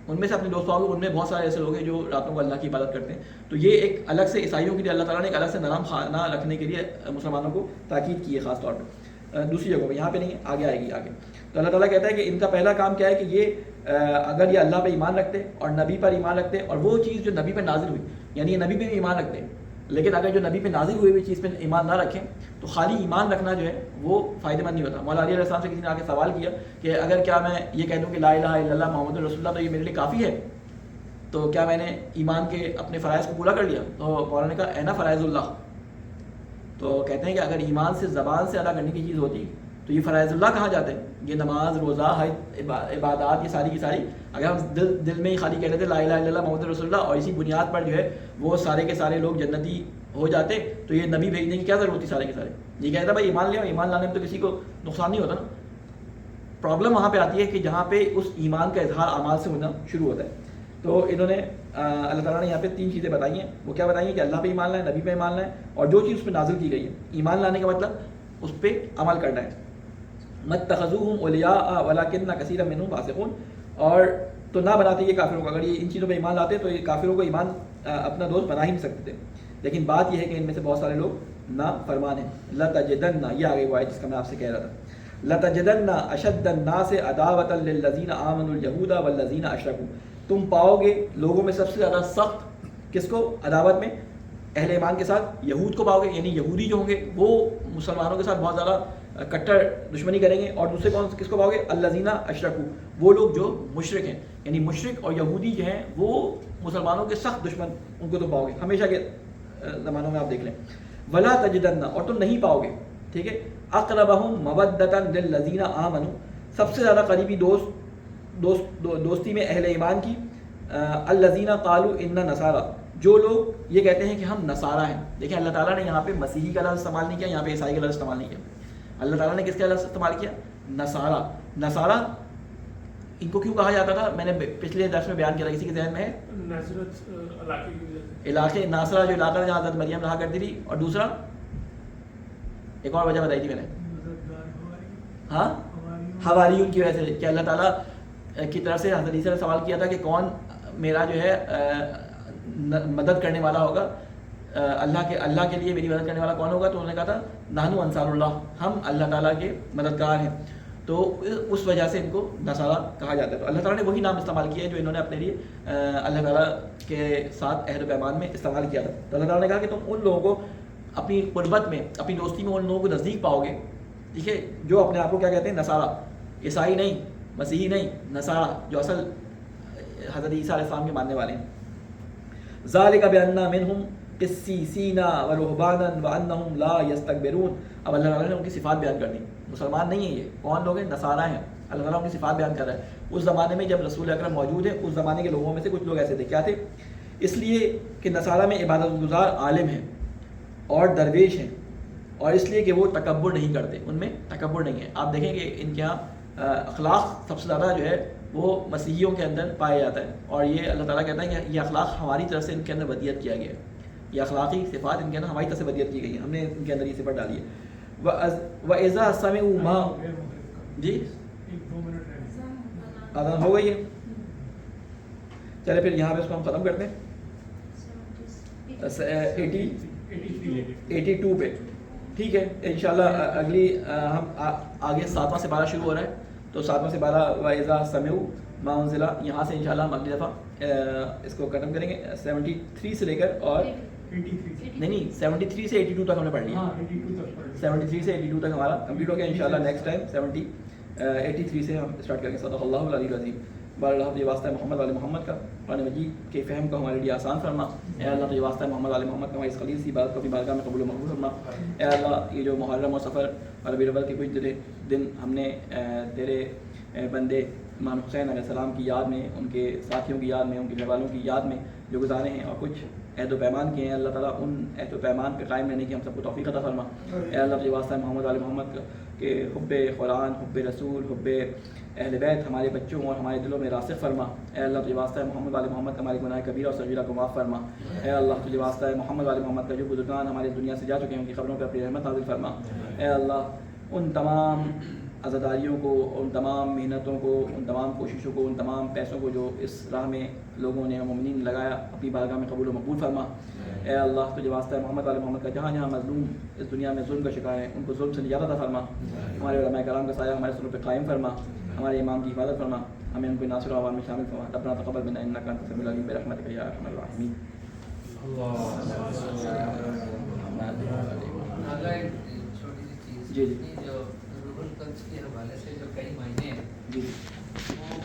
ان میں سے اپنے دوست پاؤ گے، ان میں بہت سارے ایسے لوگ ہیں جو راتوں کو اللہ کی عبادت کرتے ہیں. تو یہ ایک الگ سے عیسائیوں کے لیے اللہ تعالیٰ نے ایک الگ سے نرم خانہ رکھنے کے لیے مسلمانوں کو تاکید کی ہے خاص طور پہ. دوسری جگہ پہ یہاں پہ نہیں ہے، آگے آئے گی آگے. تو اللہ تعالیٰ کہتا ہے کہ ان کا پہلا کام کیا ہے کہ یہ اگر یہ اللہ پہ ایمان رکھتے اور نبی پر ایمان رکھتے، اور وہ چیز جو نبی پہ نازل ہوئی، یعنی یہ نبی پہ بھی ایمان رکھتے ہیں، لیکن اگر جو نبی پہ نازل ہوئی ہوئی چیز پہ ایمان نہ رکھیں تو خالی ایمان رکھنا جو ہے وہ فائدہ مند نہیں ہوتا. مولا علی علیہ السلام سے کسی نے آ کے سوال کیا کہ اگر کیا میں یہ کہہ دوں کہ لا الہ الا اللہ محمد رسول اللہ تو یہ میرے لیے کافی ہے، تو کیا میں نے ایمان کے اپنے فرائض کو پورا کر لیا؟ تو مولانا نے کہا اینا فرائض اللہ. تو کہتے ہیں کہ اگر ایمان سے زبان سے ادا کرنے کی چیز ہوتی تو یہ فرائض اللہ کہاں جاتے ہیں؟ یہ نماز، روزہ، حج، عبادات، یہ ساری کی ساری اگر ہم دل میں ہی خالی کہہ لیتے لا الہ الا اللہ محمد رسول اللہ اور اسی بنیاد پر جو ہے وہ سارے کے سارے لوگ جنتی ہو جاتے، تو یہ نبی بھیجنے کی کیا ضرورت تھی سارے کے سارے؟ یہ کہتا بھائی ایمان لے، ایمان لانے میں تو کسی کو نقصان نہیں ہوتا نا. پرابلم وہاں پہ آتی ہے کہ جہاں پہ اس ایمان کا اظہار اعمال سے ہونا شروع ہوتا ہے. تو انہوں نے اللہ تعالیٰ نے یہاں پہ 3 چیزیں بتائی ہیں. وہ کیا بتائی ہیں کہ اللہ پہ ایمان لائیں، نبی پہ ایمان لائیں، اور جو چیز اس پہ نازل کی گئی ہے. ایمان لانے کا مطلب اس پہ عمل کرنا ہے. مَتَّخَذُوهُمْ أَوْلِيَاءَ وَلَكِنَّ كَثِيرًا مِّنْهُمْ فَاسِقُونَ. اور تو نہ بناتے یہ کافروں کو، اگر یہ ان چیزوں پہ ایمان لاتے تو یہ کافروں کو ایمان اپنا دوست بنا ہی نہیں سکتے تھے. لیکن بات یہ ہے کہ ان میں سے بہت سارے لوگ نافرمان ہیں. لَتَجِدَنَّ، یہ آگے وہ آیت جس کا میں آپ سے کہہ رہا تھا، لَتَجِدَنَّ أَشَدَّ النَّاسِ عَدَاوَةً لِلَّذِينَ آمَنُوا الْيَهُودَ وَالَّذِينَ أَشْرَكُوا. تم پاؤ گے لوگوں میں سب سے زیادہ سخت کس کو عداوت میں؟ اہل ایمان کے ساتھ یہود کو پاؤ گے، یعنی یہودی جو ہوں گے وہ مسلمانوں کے ساتھ بہت زیادہ کٹر دشمنی کریں گے. اور دوسرے کس کو پاؤ گے؟ الذین اشرکوا، وہ لوگ جو مشرک ہیں، یعنی مشرک اور یہودی جو ہیں وہ مسلمانوں کے سخت دشمن، ان کو تو پاؤ گے ہمیشہ کے زمانوں میں. آپ دیکھ لیں ولا تجدن، اور تم نہیں پاؤ گے، ٹھیک ہے، اقربہم مودۃ للذین آمنوا، سب سے زیادہ قریبی دوستی میں اہل ایمان کی، الذین قالوا ان نصارى، جو لوگ یہ کہتے ہیں کہ ہم نصارہ ہیں. دیکھیں اللہ تعالیٰ نے یہاں پہ مسیحی کا لفظ استعمال نہیں کیا، یہاں پہ عیسائی کا لفظ استعمال نہیں کیا. اللہ تعالیٰ نے کس کا لفظ استعمال کیا؟ نصارہ. نصارہ ان کو کیوں کہا جاتا تھا؟ میں نے پچھلے درس میں بیان کیا تھا، کسی کے ذہن میں ہے؟ علاقے ناصرہ، جو علاقہ جہاں حضرت مریم رہا کرتی تھی. اور دوسرا ایک اور وجہ بتائی تھی میں نے، ہاں حواریون کی وجہ سے، کہ اللہ تعالیٰ کی طرف سے حضرت عیسیٰ نے سوال کیا تھا کہ کون میرا جو ہے مدد کرنے والا ہوگا، اللہ کے لیے میری مدد کرنے والا کون ہوگا؟ تو انہوں نے کہا تھا نحن انصار اللہ، ہم اللہ تعالیٰ کے مددگار ہیں. تو اس وجہ سے ان کو نصارہ کہا جاتا ہے. تو اللہ تعالیٰ نے وہی نام استعمال کیا ہے جو انہوں نے اپنے لیے اللہ تعالیٰ کے ساتھ عہد و پیمان میں استعمال کیا تھا. تو اللہ تعالیٰ نے کہا کہ تم ان لوگوں کو اپنی قربت میں، اپنی دوستی میں ان لوگوں کو نزدیک پاؤ گے، ٹھیک ہے، جو اپنے آپ کو کیا کہتے ہیں؟ نصارہ. عیسائی نہیں، مسیحی نہیں، نصارہ، جو اصل حضرت عیسیٰ علیہ السلام کے ماننے والے ہیں. ذَلِكَ بِأَنَّ مِنْهُمْ قِسِّيسِينَ وَرُهْبَانًا وَأَنَّهُمْ لَا يَسْتَكْبِرُونَ. اب اللہ تعالیٰ نے ان کی صفات بیان کر دی. مسلمان نہیں ہیں یہ، کون لوگ ہیں؟ نصارہ ہیں. اللہ تعالیٰ ان کی صفات بیان کر رہا ہے. اس زمانے میں جب رسول اکرم موجود ہے، اس زمانے کے لوگوں میں سے کچھ لوگ ایسے تھے. کیا تھے؟ اس لیے کہ نصارہ میں عبادت گزار عالم ہیں اور درویش ہیں، اور اس لیے کہ وہ تکبر نہیں کرتے، ان میں تکبر نہیں ہے. آپ دیکھیں کہ ان کے یہاں اخلاق سب سے زیادہ جو ہے وہ مسیحیوں کے اندر پایا جاتا ہے. اور یہ اللہ تعالیٰ کہتا ہے کہ یہ اخلاق ہماری طرف سے ان کے اندر ودیت کیا گیا ہے. یہ اخلاقی صفات ان کے اندر ہماری طرف سے ودیت کی گئی ہے، ہم نے ان کے اندر یہ صفت ڈالی ہے. وَإِذَا سَمِعُوا مَا، جی آدھان ہو گئی ہے. چلے پھر یہاں پہ اس کو ہم ختم کرتے ہیں 82 پہ، ٹھیک ہے. انشاءاللہ اگلی ہم آگے 7واں سے 12 شروع ہو رہا ہے، تو 7واں سے 12 وَإِذَا سَمِعُوا مَا أُنزِلَ، یہاں سے انشاءاللہ ہم اگلی دفعہ اس کو ختم کریں گے. 73 سے لے کر اور نہیں 73 سے 82 تک ہم نے پڑھ لیا. 73 سے 82 تک ہمارا کمپلیٹ ہو گیا. انشاءاللہ نیکسٹ ٹائم 83 سے ہم اسٹارٹ کریں گے. صدق اللہ العلی العظیم. بار اللہ یہ واسطہ محمد علیہ محمد کا، قرآن مجید کے فہم کو ہمارے لیے آسان فرما. اے اللہ تو یہ واسطہ محمد علیہ محمد کا، ہماری اس خلیل سی بات کو اپنی بارگاہ میں قبول و مقبول فرما. اے اللہ یہ جو محرم اور سفر اور ربیع الاول کے کچھ دن ہم نے تیرے بندے امام حسین علیہ السلام کی یاد میں، ان کے ساتھیوں کی یاد میں، ان کے گھر والوں کی یاد میں جو گزارے ہیں، اور کچھ عہد و پیمان کیے ہیں، اللہ تعالیٰ ان عہد و پیمان پہ قائم رہنے کی ہم سب کو توفیق عطا فرما. اے اللہ تجھے واسطہ محمد علیہ محمد کا، کہ حب قرآن، حب رسول، حب اہل بیت ہمارے بچوں اور ہمارے دلوں میں راسخ فرما۔ اے اللہ تجھے واسطہ ہے محمد والے محمد کا ہمارے گناہ کبیرہ اور صغیرہ کو معاف فرما۔ اے اللہ تجھے واسطہ ہے محمد والے محمد کا جو بزرگان ہمارے دنیا سے جا چکے ہیں ان کی قبروں پہ اپنی رحمت نازل فرما۔ اے اللہ ان تمام عزاداریوں کو، ان تمام محنتوں کو، ان تمام کوششوں کو، ان تمام پیسوں کو جو اس راہ میں لوگوں نے مومنین لگایا اپنی بارگاہ میں قبول و مقبول فرما۔ اے اللہ تجھے واسطہ ہے محمد والے محمد کا جہاں جہاں مظلوم اس دنیا میں ظلم کا شکار ہیں ان کو ظلم سے نجات عطا فرما۔ ہمارے علماء کرام کا سایہ ہمارے سروں پہ قائم فرما، ہمارے امام کی حفاظت فرما، ہمیں ان کو ناصر و عوام میں شامل فرما۔ ربنا تقبل منا انک انت السمیع العلیم برحمتک یا ارحم الراحمین۔ چھوٹی سی چیز جی جی جو روح القدس کے حوالے سے جو کئی معنی ہیں جی وہ